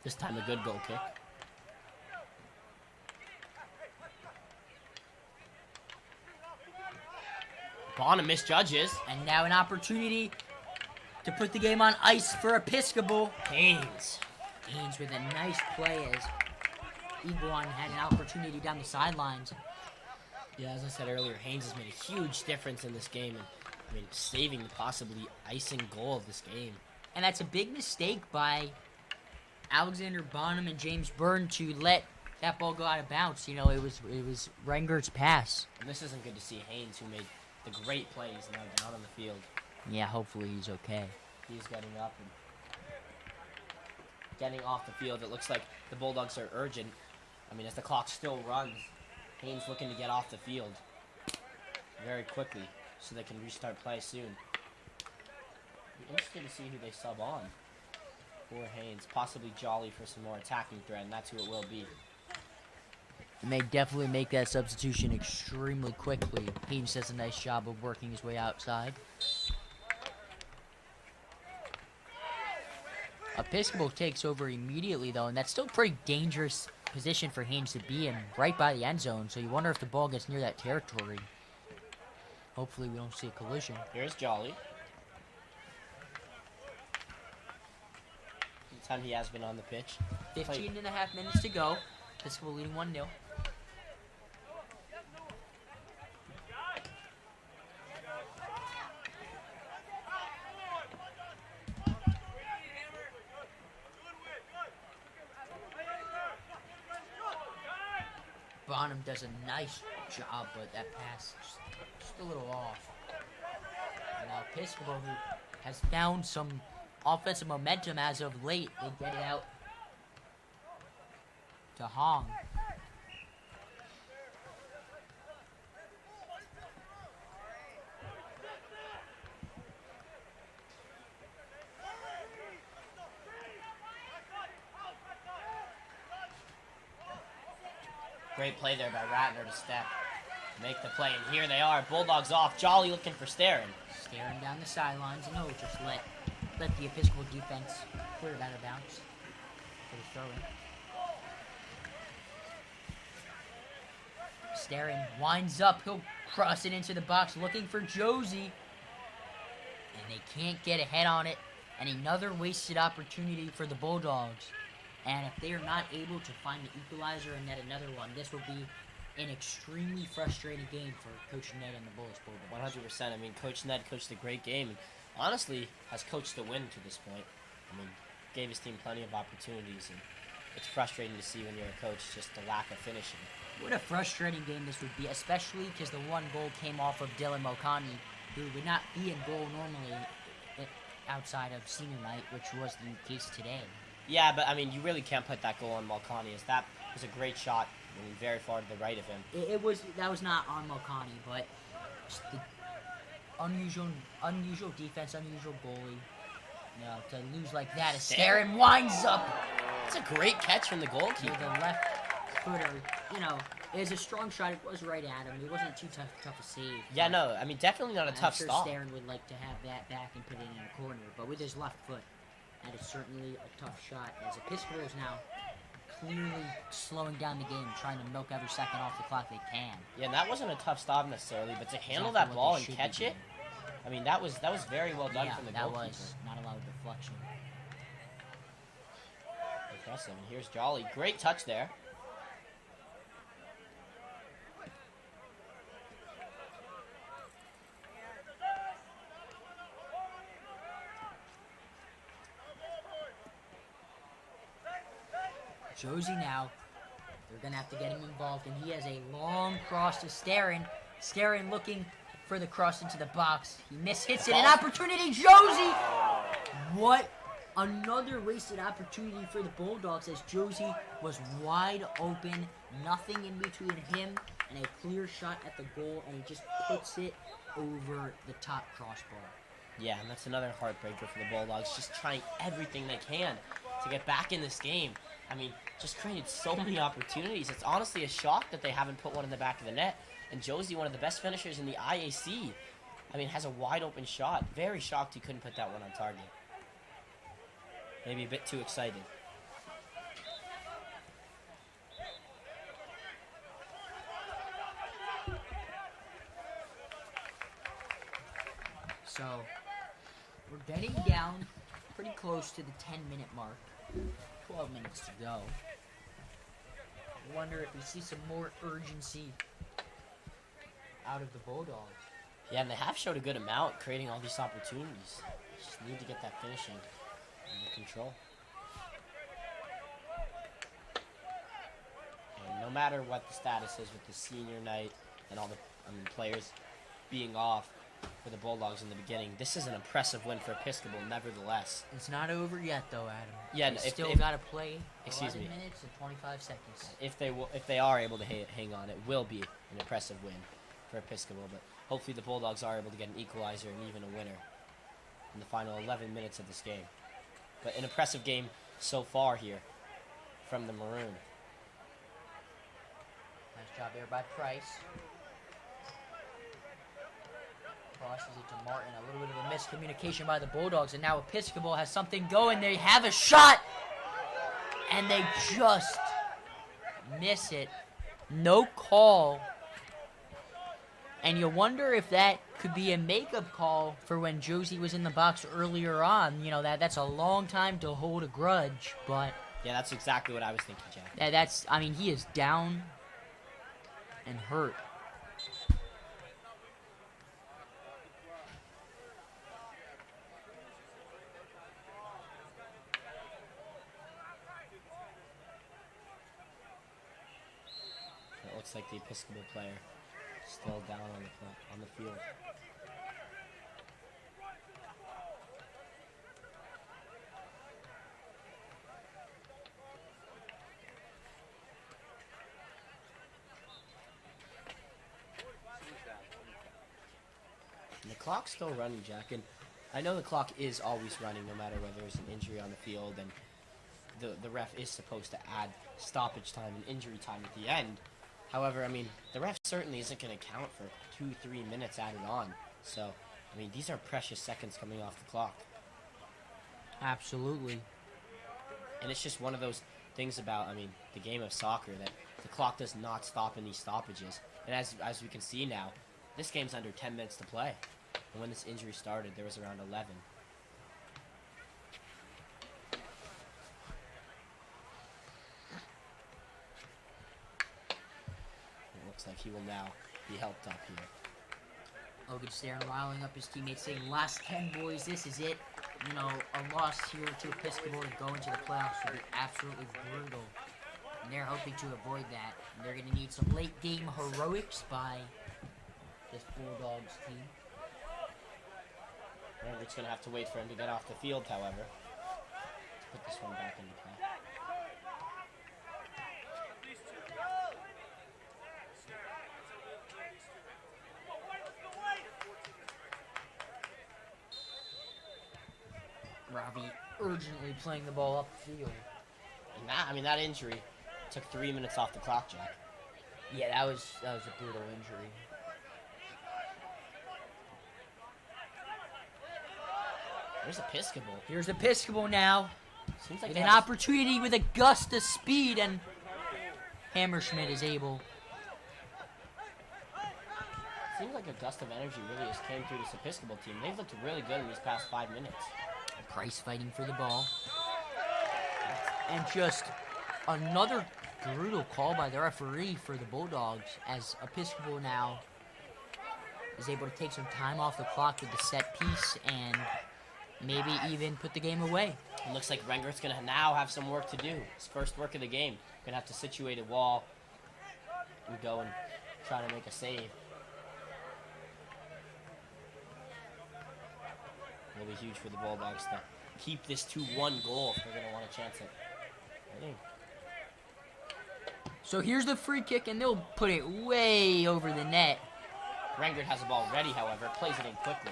This time a good goal kick. Bonham misjudges. And now an opportunity to put the game on ice for Episcopal. Haynes. Haynes with a nice play as Iguan had an opportunity down the sidelines. Yeah, as I said earlier, Haynes has made a huge difference in this game. And, I mean, saving the possibly icing goal of this game. And that's a big mistake by Alexander Bonham and James Byrne to let that ball go out of bounds. You know, it was Rengert's pass. And this isn't good to see Haynes, who made the great plays, now down on the field. Yeah, hopefully he's okay. He's getting up and getting off the field. It looks like the Bulldogs are urgent. I mean, as the clock still runs, Haynes looking to get off the field very quickly so they can restart play soon. Be interested to see who they sub on for Haynes. Possibly Jolly for some more attacking threat, and that's who it will be. They may definitely make that substitution extremely quickly. Haynes does a nice job of working his way outside. Episcopal takes over immediately, though, and that's still a pretty dangerous position for Haynes to be in, right by the end zone, so you wonder if the ball gets near that territory. Hopefully we don't see a collision. Here's Jolly. The time he has been on the pitch. 15 and a half minutes to go. Episcopal leading 1-0. Bonham does a nice job, but that pass just a little off. And now Episcopal, who has found some offensive momentum as of late, they get it out to Hong. Great play there by Ratner to step, make the play, and here they are. Bulldogs off. Jolly looking for Staring. Staring down the sidelines, and he'll just let the Episcopal defense clear it out of bounds for the throw-in. Staring winds up. He'll cross it into the box, looking for Josie, and they can't get ahead on it. And another wasted opportunity for the Bulldogs. And if they are not able to find the equalizer and net another one, this will be an extremely frustrating game for Coach Ned and the Bullis Bulldogs. 100%. I mean, Coach Ned coached a great game and honestly has coached a win to this point. I mean, gave his team plenty of opportunities, and it's frustrating to see when you're a coach, just the lack of finishing. What a frustrating game this would be, especially because the one goal came off of Dylan Mokani, who would not be in goal normally outside of senior night, which was the case today. Yeah, but I mean, you really can't put that goal on Malkani, as that was a great shot, I mean, very far to the right of him. That was not on Malkani, but just the unusual defense, unusual goalie. You know, to lose like that, Staring winds up. It's a great catch from the goalkeeper. With the left footer, you know, it was a strong shot. It was right at him. It wasn't too tough to save. Yeah, no, I mean, definitely not a tough I'm sure stop. Staring would like to have that back and put it in a corner, but with his left foot, that is certainly a tough shot, as Episcopal is now clearly slowing down the game, trying to milk every second off the clock they can. Yeah, and that wasn't a tough stop necessarily, but to handle Exactly that what ball they and should catch be it, I mean, that was very well done Yeah, from the that goalkeeper. was not a lot of deflection. Impressive. And here's Jolly. Great touch there. Josie now, they're going to have to get him involved, and he has a long cross to Staring. Staring looking for the cross into the box. He mishits it. An opportunity, Josie! What? Another wasted opportunity for the Bulldogs, as Josie was wide open. Nothing in between him and a clear shot at the goal, and he just puts it over the top crossbar. Yeah, and that's another heartbreaker for the Bulldogs, just trying everything they can to get back in this game. I mean, just created so many opportunities. It's honestly a shock that they haven't put one in the back of the net. And Josie, one of the best finishers in the IAC, I mean, has a wide open shot. Very shocked he couldn't put that one on target. Maybe a bit too excited. So, we're getting down pretty close to the 10-minute mark. 12 minutes to go. I wonder if we see some more urgency out of the Bulldogs. Yeah, and they have showed a good amount, creating all these opportunities. Just need to get that finishing under control. And no matter what the status is with the senior night and all the players being off for the Bulldogs in the beginning, this is an impressive win for Episcopal, nevertheless. It's not over yet, though, Adam. Yeah, They if still got to play 11 me. minutes and 25 seconds. If they are able to hang on, it will be an impressive win for Episcopal. But hopefully the Bulldogs are able to get an equalizer and even a winner in the final 11 minutes of this game. But an impressive game so far here from the Maroon. Nice job there by Price. Crosses it to Martin. A little bit of a miscommunication by the Bulldogs. And now Episcopal has something going. They have a shot. And they just miss it. No call. And you wonder if that could be a makeup call for when Josie was in the box earlier on. You know, that's a long time to hold a grudge. But yeah, that's exactly what I was thinking, Jack. I mean, he is down and hurt. It looks like the Episcopal player still down on the field. And the clock's still running, Jack, and I know the clock is always running no matter whether there's an injury on the field, and the ref is supposed to add stoppage time and injury time at the end. However, I mean, the ref certainly isn't going to count for 2-3 minutes added on. So, I mean, these are precious seconds coming off the clock. Absolutely. And it's just one of those things about, I mean, the game of soccer that the clock does not stop in these stoppages. And as we can see now, this game's under 10 minutes to play. And when this injury started, there was around 11. Looks like he will now be helped up here. Logan Staring riling up his teammates, saying, last 10, boys, this is it. You know, a loss here to Episcopal and going to the playoffs would be absolutely brutal. And they're hoping to avoid that. And they're going to need some late-game heroics by this Bulldogs team. Rangert's going to have to wait for him to get off the field, however, to put this one back into play. Ravi urgently playing the ball up the field. And that injury took 3 minutes off the clock, Jack. Yeah, that was a brutal injury. Where's Episcopal? Here's Episcopal now. Seems like With an opportunity with a gust of speed, and Hammerschmidt is able. Seems like a gust of energy really just came through this Episcopal team. They've looked really good in these past 5 minutes. Price fighting for the ball. And just another brutal call by the referee for the Bulldogs, as Episcopal now is able to take some time off the clock with the set piece and maybe even put the game away. It looks like Rengert's going to now have some work to do. His first work of the game. Going to have to situate a wall and go and try to make a save. It'll be huge for the Bulldogs to keep this 2-1 goal if they're going to want a chance at winning. So here's the free kick, and they'll put it way over the net. Rengert has the ball ready, however, plays it in quickly.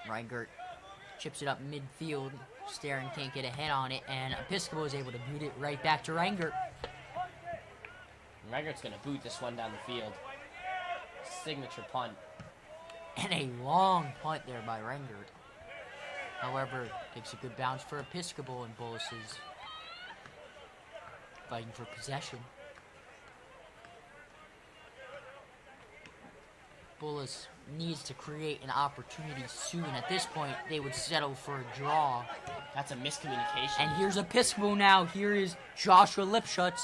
Reingert chips it up midfield. Staring can't get a head on it, and Episcopal is able to boot it right back to Reingert. Rengert's going to boot this one down the field. Signature punt. And a long punt there by Reingert. However, takes a good bounce for Episcopal, and Bullis is fighting for possession. Bullis needs to create an opportunity soon. At this point, they would settle for a draw. That's a miscommunication. And here's Episcopal now. Here is Joshua Lipschutz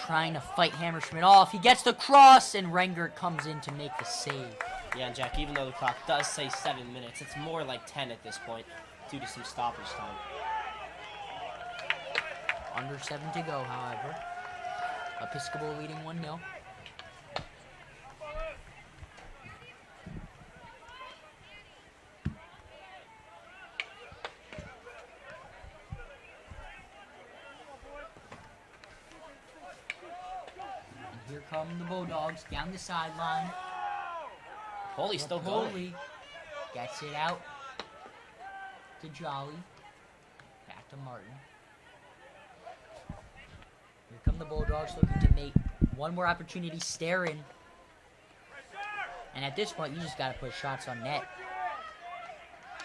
trying to fight Hammerschmidt off. He gets the cross, and Rengert comes in to make the save. Yeah, and Jack, even though the clock does say 7 minutes, it's more like 10 at this point due to some stoppage time. Under 7 to go, however. Episcopal leading 1-0. Here come the Bulldogs down the sideline. Holy's still going. Holy gets it out to Jolly. Back to Martin. Here come the Bulldogs looking to make one more opportunity staring. And at this point, you just got to put shots on net.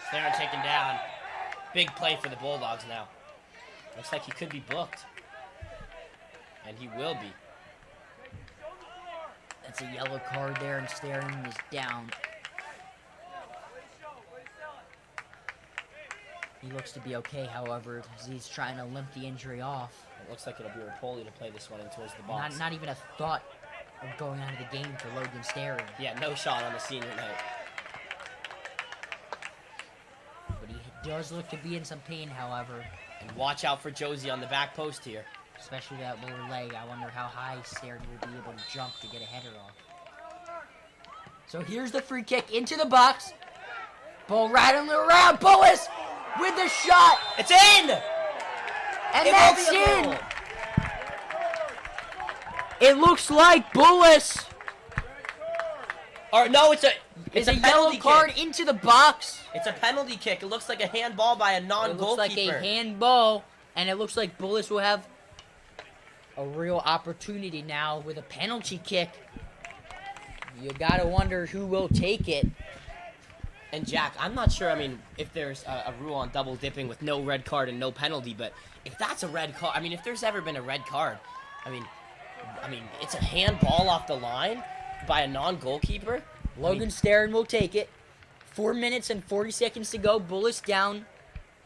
Staring taken down. Big play for the Bulldogs now. Looks like he could be booked. And he will be. That's a yellow card there, and Staring is down. He looks to be okay, however, as he's trying to limp the injury off. It looks like it'll be Rapoli to play this one in towards the box. Not even a thought of going out of the game for Logan Staring. Yeah, no shot on the senior night. But he does look to be in some pain, however. And watch out for Josie on the back post here. Especially that lower leg. I wonder how high Staring will be able to jump to get a header off. So here's the free kick into the box. Ball rattling around. Bullis with the shot. It's in! And that's in. It looks like Bullis. Or no, it's a It's a yellow penalty card kick. into the box. It's a penalty kick. It looks like a handball by a It non-goalkeeper. looks like a handball, and it looks like Bullis will have a real opportunity now with a penalty kick. You gotta wonder who will take it. And Jack, I'm not sure, if there's a rule on double dipping with no red card and no penalty, but if that's a red card, if there's ever been a red card, it's a handball off the line by a non-goalkeeper. Logan Staring will take it. 4 minutes and 40 seconds to go. Bullis down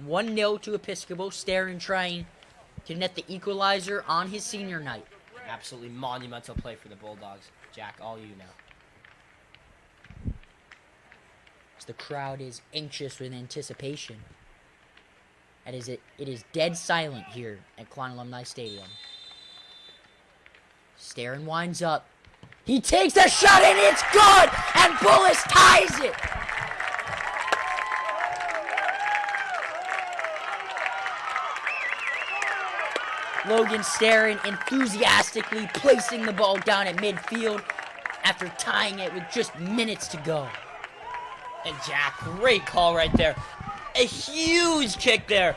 1-0 to Episcopal. Staring trying to net the equalizer on his senior night. Absolutely monumental play for the Bulldogs. Jack, all you now. As the crowd is anxious with anticipation. It is dead silent here at Klein Alumni Stadium. Staring winds up. He takes a shot and it's good! And Bullis ties it! Logan Staring enthusiastically placing the ball down at midfield after tying it with just minutes to go. And Jack, great call right there. A huge kick there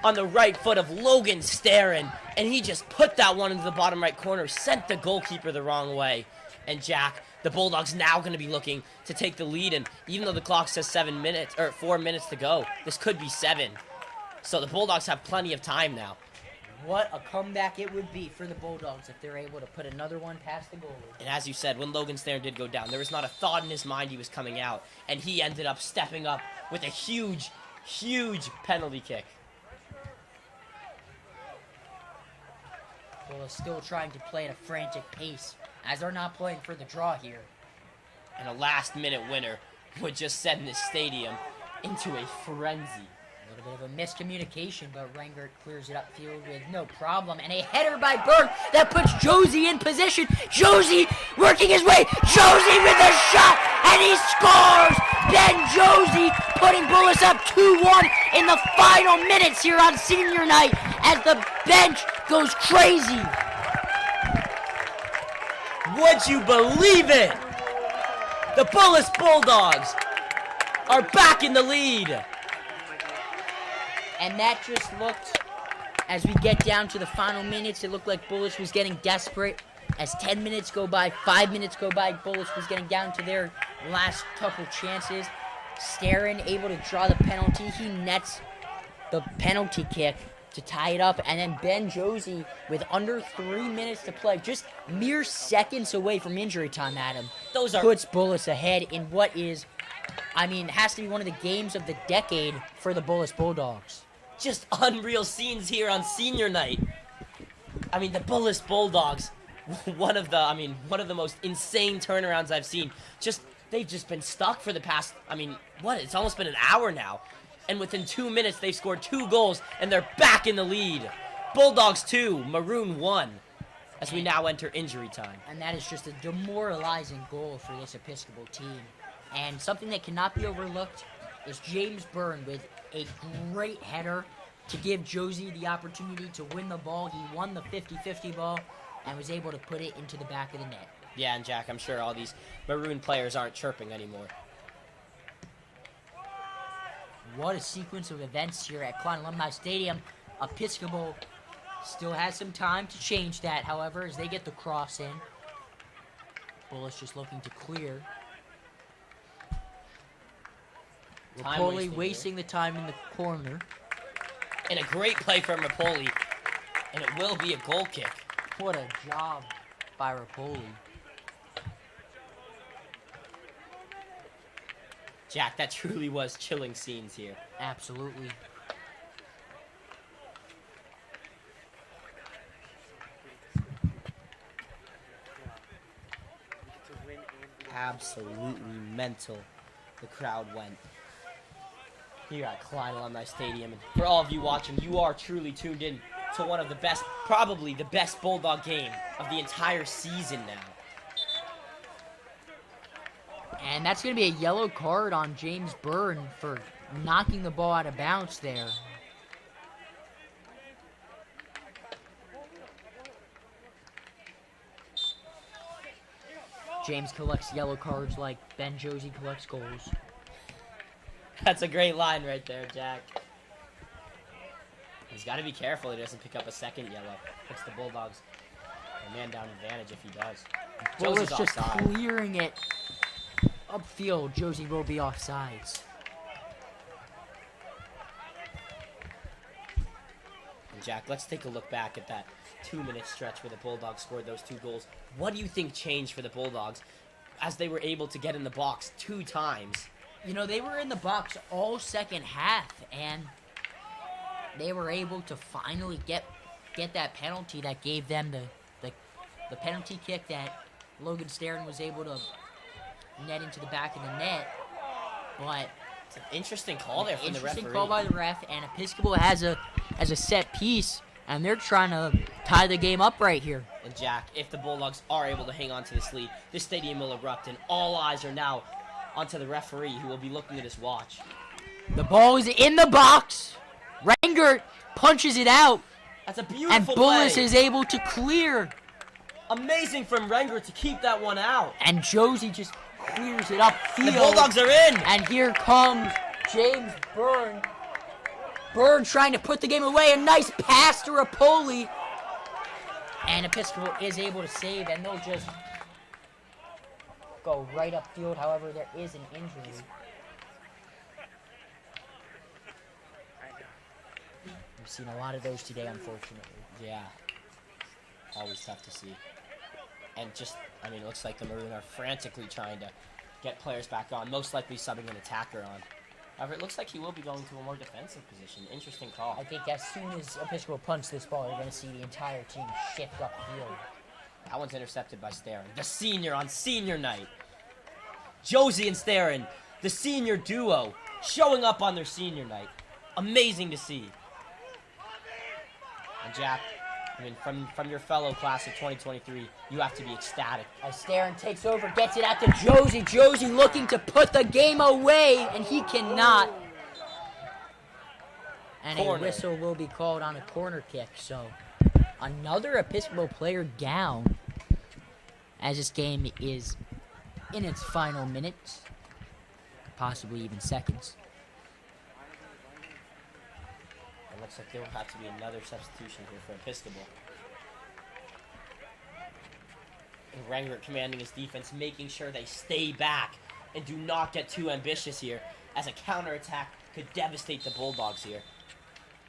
on the right foot of Logan Staring. And he just put that one into the bottom right corner, sent the goalkeeper the wrong way. And Jack, the Bulldogs now going to be looking to take the lead. And even though the clock says 4 minutes to go, this could be 7. So the Bulldogs have plenty of time now. What a comeback it would be for the Bulldogs if they're able to put another one past the goalie. And as you said, when Logan Staring did go down, there was not a thought in his mind he was coming out. And he ended up stepping up with a huge, huge penalty kick. Bullis still trying to play at a frantic pace, as they're not playing for the draw here. And a last-minute winner would just send this stadium into a frenzy. A little bit of a miscommunication, but Rengert clears it upfield with no problem. And a header by Berg that puts Josie in position. Josie working his way. Josie with a shot, and he scores! Ben Josie putting Bullis up 2-1 in the final minutes here on senior night as the bench goes crazy. Would you believe it? The Bullis Bulldogs are back in the lead. And that just looked, as we get down to the final minutes, it looked like Bullis was getting desperate. As 10 minutes go by, 5 minutes go by, Bullis was getting down to their last couple chances. Staring able to draw the penalty. He nets the penalty kick to tie it up. And then Ben Josie, with under 3 minutes to play, just mere seconds away from injury time, Adam, Those are puts Bullis ahead in what is, I mean, has to be one of the games of the decade for the Bullis Bulldogs. just unreal scenes here on senior night. I mean, the Bullis Bulldogs, one of the most insane turnarounds I've seen. They've just been stuck for the past, it's almost been an hour now. And within 2 minutes, they've scored 2 goals, and they're back in the lead. Bulldogs 2, Maroon 1, as we now enter injury time. And that is just a demoralizing goal for this Episcopal team. And something that cannot be overlooked is James Byrne with a great header to give Josie the opportunity to win the ball. He won the 50-50 ball and was able to put it into the back of the net. Yeah, and Jack, I'm sure all these Maroon players aren't chirping anymore. What a sequence of events here at Klein Alumni Stadium. Episcopal still has some time to change that, however, as they get the cross in. Bullis just looking to clear. Rapoli wasting the time in the corner. And a great play from Rapoli. And it will be a goal kick. What a job by Rapoli. Jack, that truly was chilling scenes here. Absolutely. Absolutely mental. The crowd went here at Klein Alumni Stadium. And for all of you watching, you are truly tuned in to one of the best, probably the best Bulldog game of the entire season now. And that's going to be a yellow card on James Byrne for knocking the ball out of bounds there. James collects yellow cards like Ben Josie collects goals. That's a great line right there, Jack. He's got to be careful he doesn't pick up a second yellow. Puts the Bulldogs a man down advantage if he does. Josie's Josie's just offside. clearing it upfield. Josie will be offsides. And Jack, let's take a look back at that 2-minute stretch where the Bulldogs scored those 2 goals. What do you think changed for the Bulldogs as they were able to get in the box 2 times? You know, they were in the box all second half, and they were able to finally get that penalty that gave them the penalty kick that Logan Starron was able to net into the back of the net. But It's an interesting call there from the referee. interesting call by the ref, and Episcopal has a set piece, and they're trying to tie the game up right here. And Jack, if the Bulldogs are able to hang on to this lead, this stadium will erupt, and all eyes are now onto the referee, who will be looking at his watch. The ball is in the box. Rengert punches it out, That's a and beautiful Bullis play. is able to clear. Amazing from Renger to keep that one out. And Josie just clears it upfield. The Bulldogs are in. And here comes James Byrne. Byrne trying to put the game away. A nice pass to Rapoli. And Episcopal is able to save, and they'll just go right upfield. However, there is an injury. We've seen a lot of those today, unfortunately. Yeah. Always tough to see. And it looks like the Maroon are frantically trying to get players back on, most likely subbing an attacker on. However, it looks like he will be going to a more defensive position. Interesting call. I think as soon as Episcopal punts this ball, you're going to see the entire team shift upfield. That one's intercepted by Starron. The senior on senior night. Josie and Starron, the senior duo, showing up on their senior night. Amazing to see. And Jack, from your fellow class of 2023, you have to be ecstatic. As Starron takes over, gets it out to Josie. Josie looking to put the game away, and he cannot. And Corner. a whistle will be called on a corner kick. So another Episcopal player down, as this game is in its final minutes, possibly even seconds. It looks like there will have to be another substitution here for Episcopal. And Renger commanding his defense, making sure they stay back and do not get too ambitious here, as a counterattack could devastate the Bulldogs here.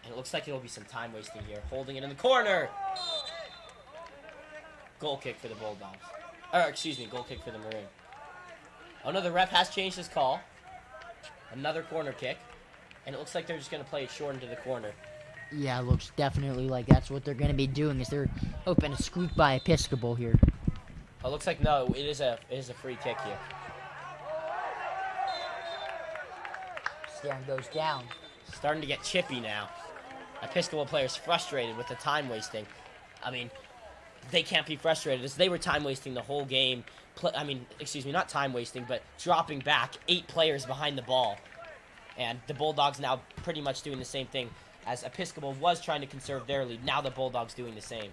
And it looks like there will be some time wasting here. Holding it in the corner. Goal kick for the Bulldogs. Goal kick for the Maroon. Oh no, the ref has changed his call. Another corner kick. And it looks like they're just going to play it short into the corner. Yeah, it looks definitely like that's what they're going to be doing, is they're hoping to squeak by Episcopal here. Oh, it looks like no, it is a free kick here. Staring goes down. Starting to get chippy now. Episcopal players frustrated with the time wasting. I mean, they can't be frustrated as they were time wasting the whole game. Not time wasting, but dropping back 8 players behind the ball. And the Bulldogs now pretty much doing the same thing as Episcopal was trying to conserve their lead. Now the Bulldogs doing the same.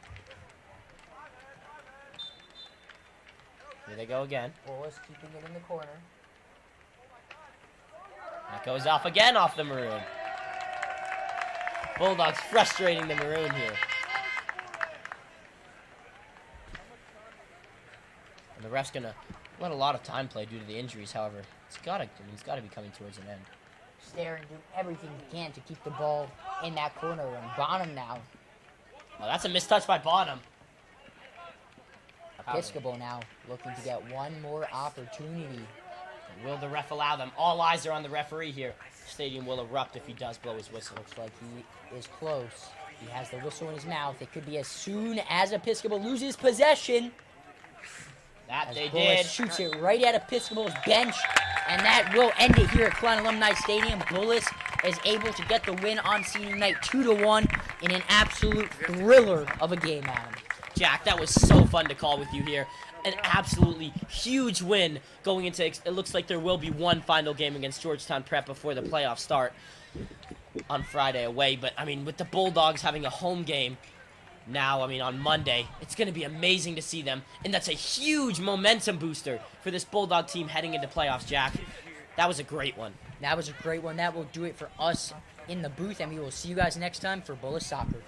Here they go again. Wallace keeping it in the corner. That goes off again off the Maroon. Bulldogs frustrating the Maroon here. And the ref's gonna let a lot of time play due to the injuries. However, it's gotta be coming towards an end. Staring, do everything he can to keep the ball in that corner, and Bonham now. Oh, that's a mistouch by Bonham. Episcopal now looking to get one more opportunity. Will the ref allow them? All eyes are on the referee here. Stadium will erupt if he does blow his whistle. Looks like he is close. He has the whistle in his mouth. It could be as soon as Episcopal loses possession. That they Bullis did. Shoots it right at Episcopal's bench, and that will end it here at Klein Alumni Stadium. Bullis is able to get the win on senior night 2-1 in an absolute thriller of a game, Adam. Jack, that was so fun to call with you here. An absolutely huge win going into, it looks like there will be one final game against Georgetown Prep before the playoffs start on Friday away. But, I mean, with the Bulldogs having a home game now, on Monday, it's going to be amazing to see them. And that's a huge momentum booster for this Bulldog team heading into playoffs, Jack. That was a great one. That was a great one. That will do it for us in the booth, and we will see you guys next time for Bullis Soccer.